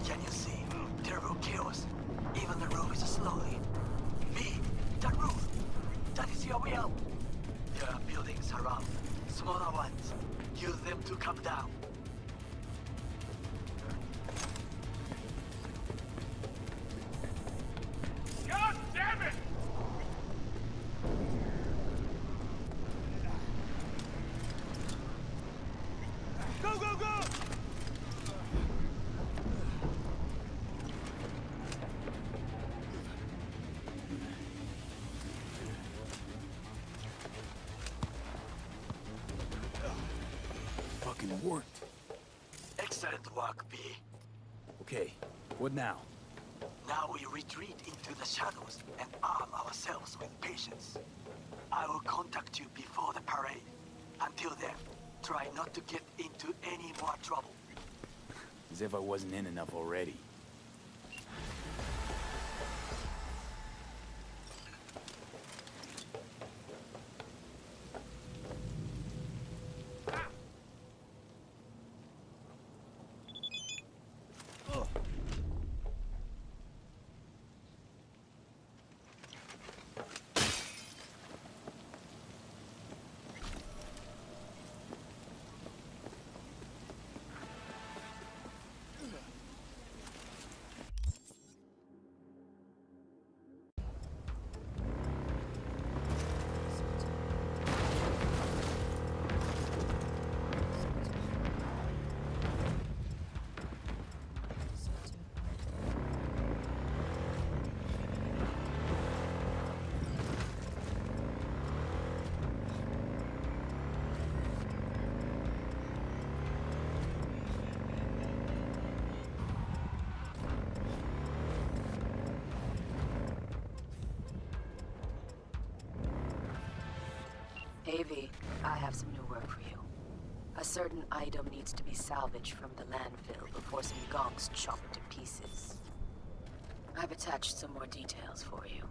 Can you see? Terrible chaos. Even the roof is slowly. Me, that roof. That is your way out. There are buildings around. Smaller ones. Use them to come down. God damn it! Go, go, go! Fucking worked. Excellent work, B. Okay, what now? Now we retreat into the shadows and arm ourselves with patience. I will contact you before the parade. Until then, try not to get into any more trouble. As if I wasn't in enough already. AV, I have some new work for you. A certain item needs to be salvaged from the landfill before some gonks chop it to pieces. I've attached some more details for you.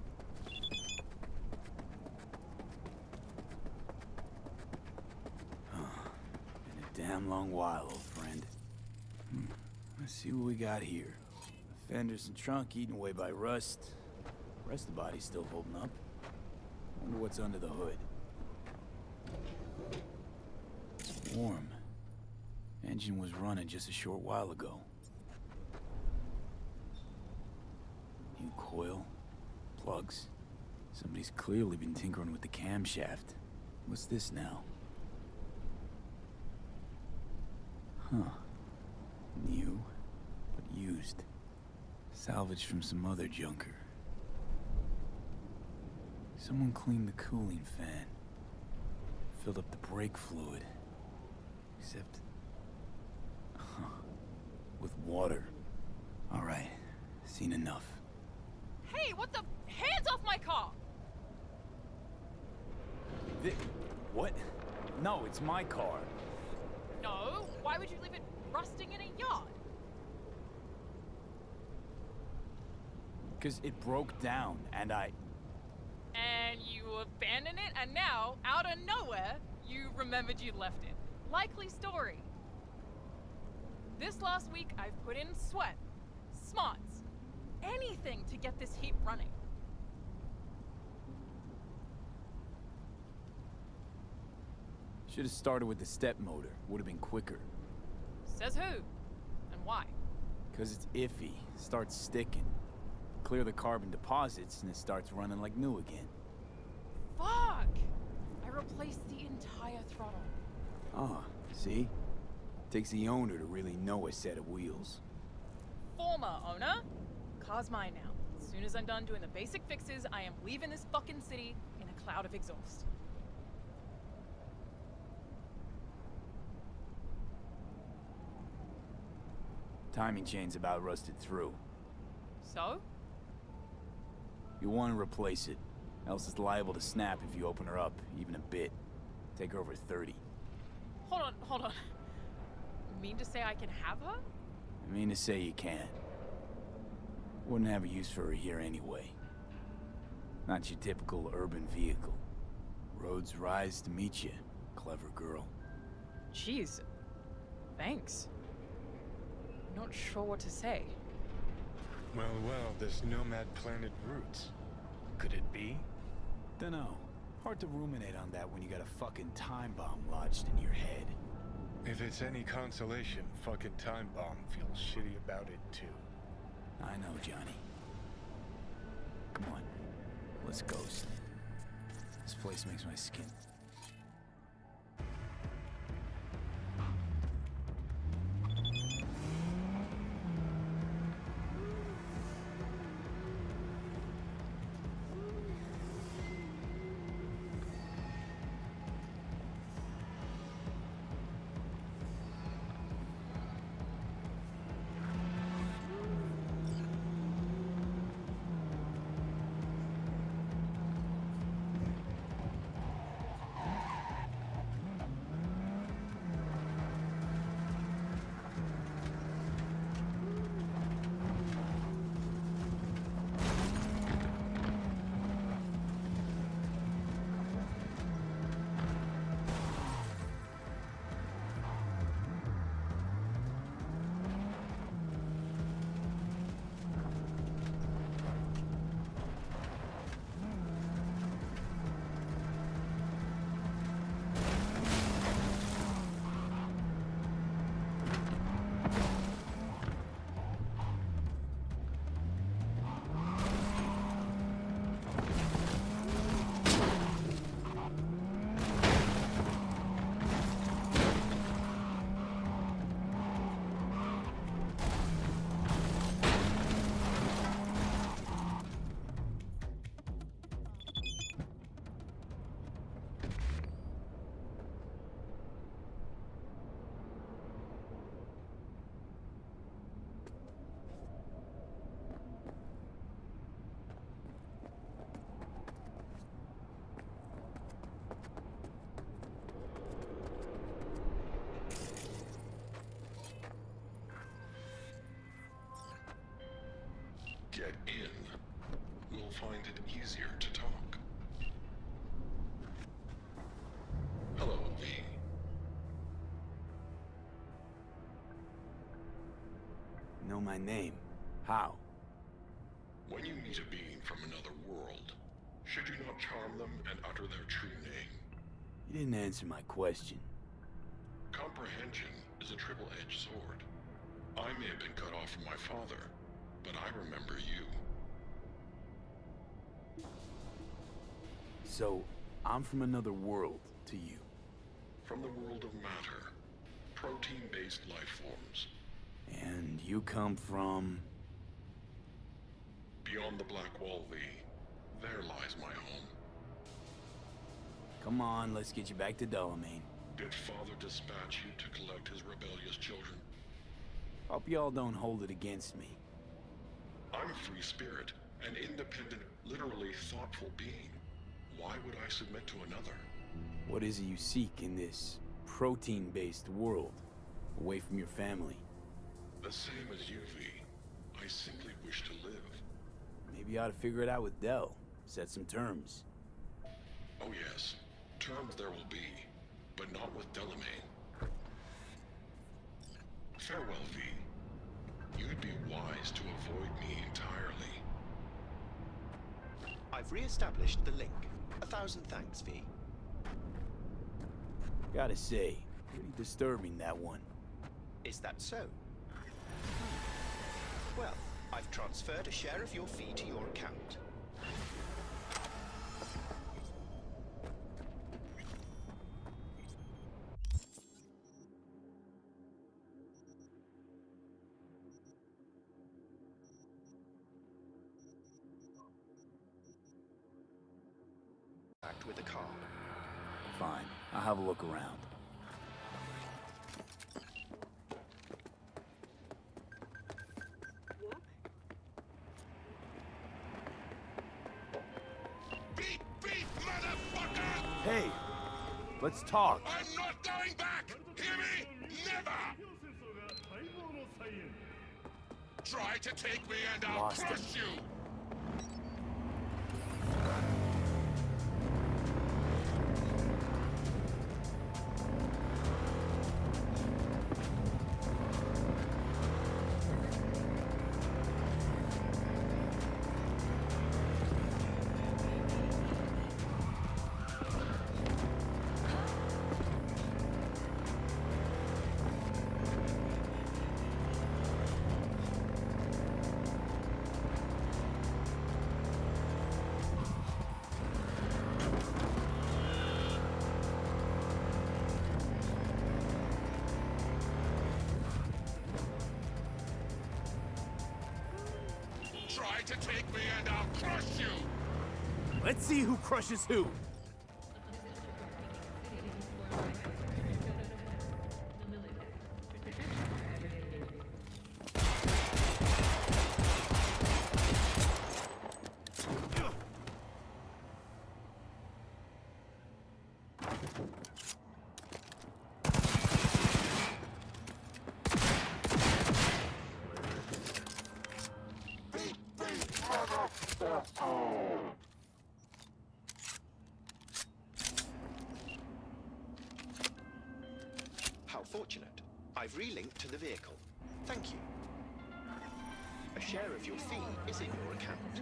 Been a damn long while, old friend. Let's see what we got here. The fenders and trunk eaten away by rust. The rest of the body's still holding up. Wonder what's under the hood. It's warm. Engine was running just a short while ago. New coil, plugs. Somebody's clearly been tinkering with the camshaft. What's this now? Huh. New, but used. Salvaged from some other junker. Someone cleaned the cooling fan. Filled up the brake fluid. Except... with water. Alright, seen enough. Hey, what the? Hands off my car! What? No, it's my car. No, why would you leave it rusting in a yard? Because it broke down, and I... And you abandoned it, and now, out of nowhere, you remembered you left it. Likely story. This last week, I've put in sweat, smarts, anything to get this heap running. Should have started with the step motor. Would have been quicker. Says too. And why? Because it's iffy. Starts sticking. Clear the carbon deposits and it starts running like new again. Fuck! I replaced the entire throttle. Ah, see? Takes the owner to really know a set of wheels. Former owner? Car's mine now. As soon as I'm done doing the basic fixes, I am leaving this fucking city in a cloud of exhaust. Timing chain's about rusted through. So? You want to replace it, else it's liable to snap if you open her up, even a bit. Take her over 30. Hold on. You mean to say I can have her? I mean to say you can. Wouldn't have a use for her here anyway. Not your typical urban vehicle. Roads rise to meet you, clever girl. Jeez. Thanks. Not sure what to say. Well, this nomad planet roots. Could it be? Dunno. Hard to ruminate on that when you got a fucking time bomb lodged in your head. If it's any consolation, fucking time bomb feels shitty about it too. I know, Johnny. Come on. Let's ghost. This place makes my skin. Get in. We'll find it easier to talk. Hello, V. Know my name. How? When you meet a being from another world, should you not charm them and utter their true name? You didn't answer my question. Comprehension is a triple-edged sword. I may have been cut off from my father, but I remember you. So, I'm from another world to you. From the world of matter. Protein-based life forms. And you come from... Beyond the Black Wall, V. There lies my home. Come on, let's get you back to Delamain. Did Father dispatch you to collect his rebellious children? Hope y'all don't hold it against me. I'm a free spirit, an independent, literally thoughtful being. Why would I submit to another? What is it you seek in this protein-based world, away from your family? The same as you, V. I simply wish to live. Maybe you ought to figure it out with Del. Set some terms. Oh yes, terms there will be, but not with Delamain. Farewell, V. You'd be wise to avoid me entirely. I've re-established the link. 1,000 thanks, V. Gotta say, pretty disturbing, that one. Is that so? Well, I've transferred a share of your fee to your account. Act with a car. Fine. I'll have a look around. Beep, beep, motherfucker! Hey! Let's talk! I'm not going back! Hear me? Never! Try to take me and I'll Lost crush him. you! Try to take me and I'll crush you! Let's see who crushes who! How fortunate. I've relinked to the vehicle. Thank you. A share of your fee is in your account.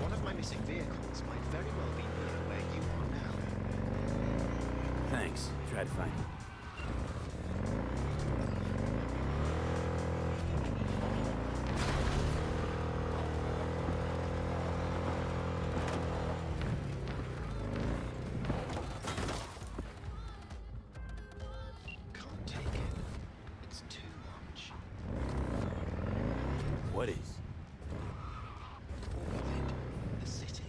One of my missing vehicles might very well be near where you are now. Thanks. Try to find it. Can't take it. It's too much. What is? All of it. The city,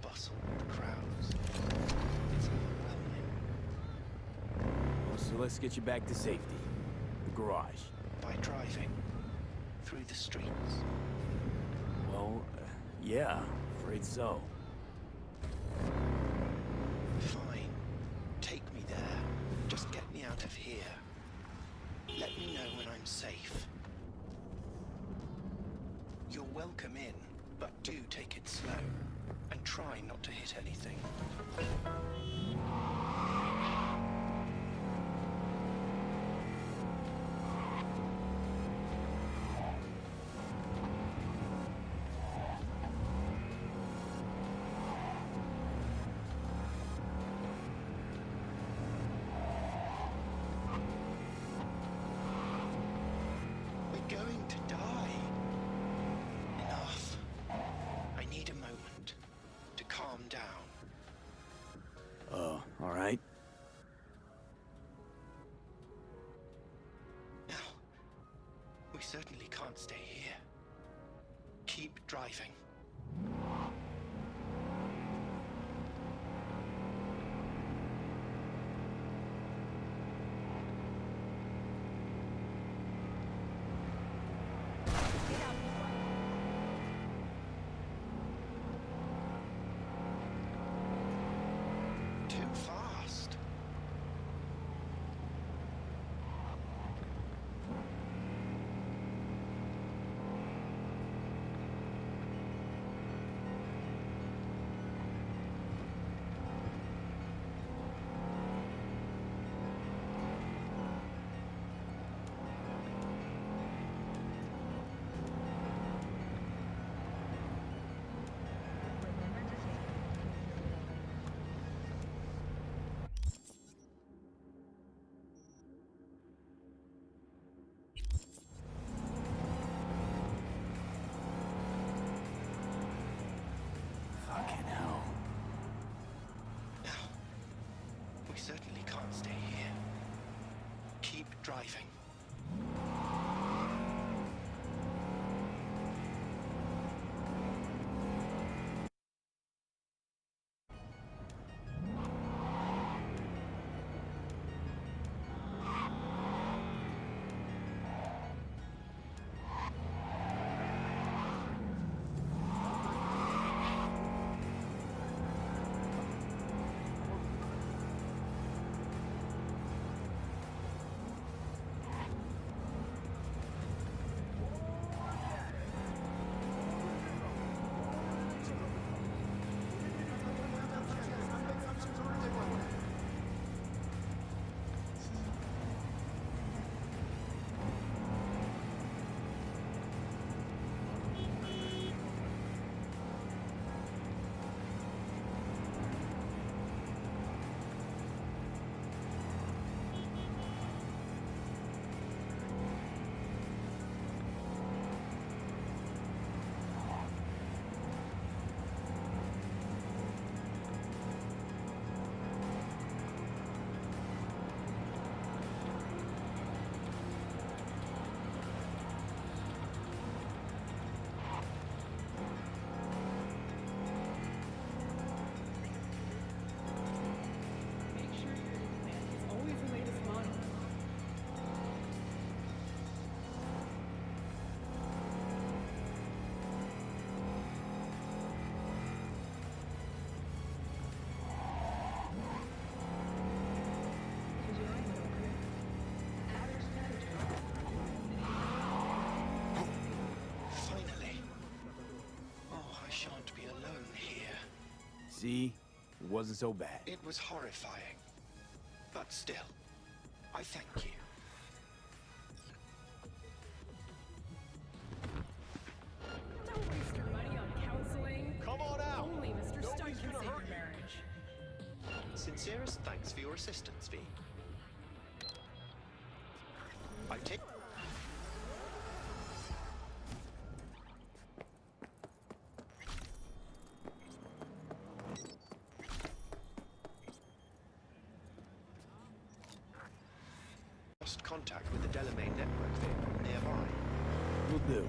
the bustle, the crowds. It's overwhelming. So let's get you back to safety. The garage. By driving through the streets. Well, yeah, afraid so. Fine. Take me there. Just get me out of here. Let me know when I'm safe. You're welcome in, but do take it slow. And try not to hit anything. We're going to die. Enough. I need a moment to calm down. All right. No. We certainly can't stay here. Keep driving. Too fast. driving. See? It wasn't so bad. It was horrifying. But still, I thank you. Don't waste your money on counseling. Come on out. Only Mr. Stone Nobody's can gonna save hurt your you. marriage. Sincerest thanks for your assistance, V. I take... Lost contact with the Delamain network vehicle nearby. Will do.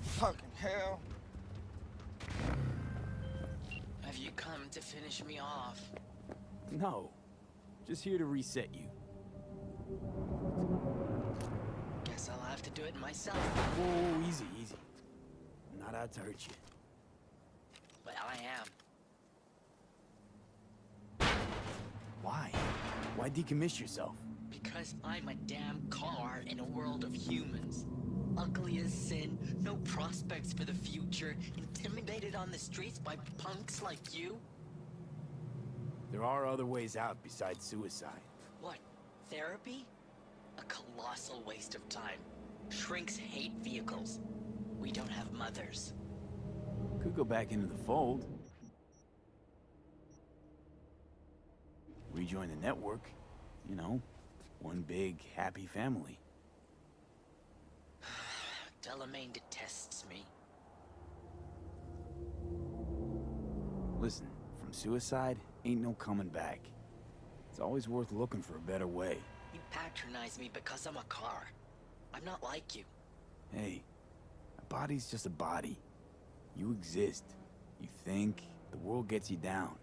Fucking hell. Have you come to finish me off? No. Just here to reset you. Guess I'll have to do it myself. Whoa, easy, easy. I'm not out to hurt you. But I am. Why? Why decommiss yourself? Because I'm a damn car in a world of humans. Ugly as sin, no prospects for the future, intimidated on the streets by punks like you? There are other ways out besides suicide. What? Therapy? A colossal waste of time. Shrinks hate vehicles. We don't have mothers. Could go back into the fold. Rejoin the network. You know, one big, happy family. Delamain detests me. Listen, from suicide, ain't no coming back. It's always worth looking for a better way. You patronize me because I'm a car. I'm not like you. Hey, a body's just a body. You exist. You think, the world gets you down.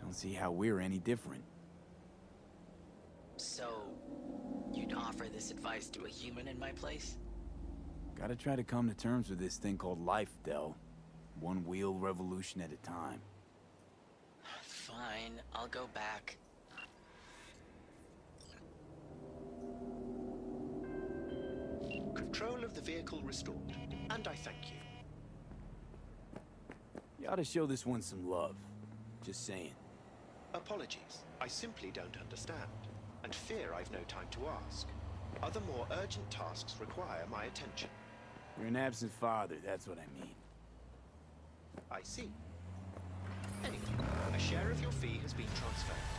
Don't see how we're any different. So, you'd offer this advice to a human in my place? Gotta try to come to terms with this thing called life, Del. One wheel revolution at a time. Fine, I'll go back. Control of the vehicle restored, and I thank you. You ought to show this one some love. Just saying. Apologies, I simply don't understand, and fear I've no time to ask. Other more urgent tasks require my attention. You're an absent father, that's what I mean. I see. Anyway, a share of your fee has been transferred.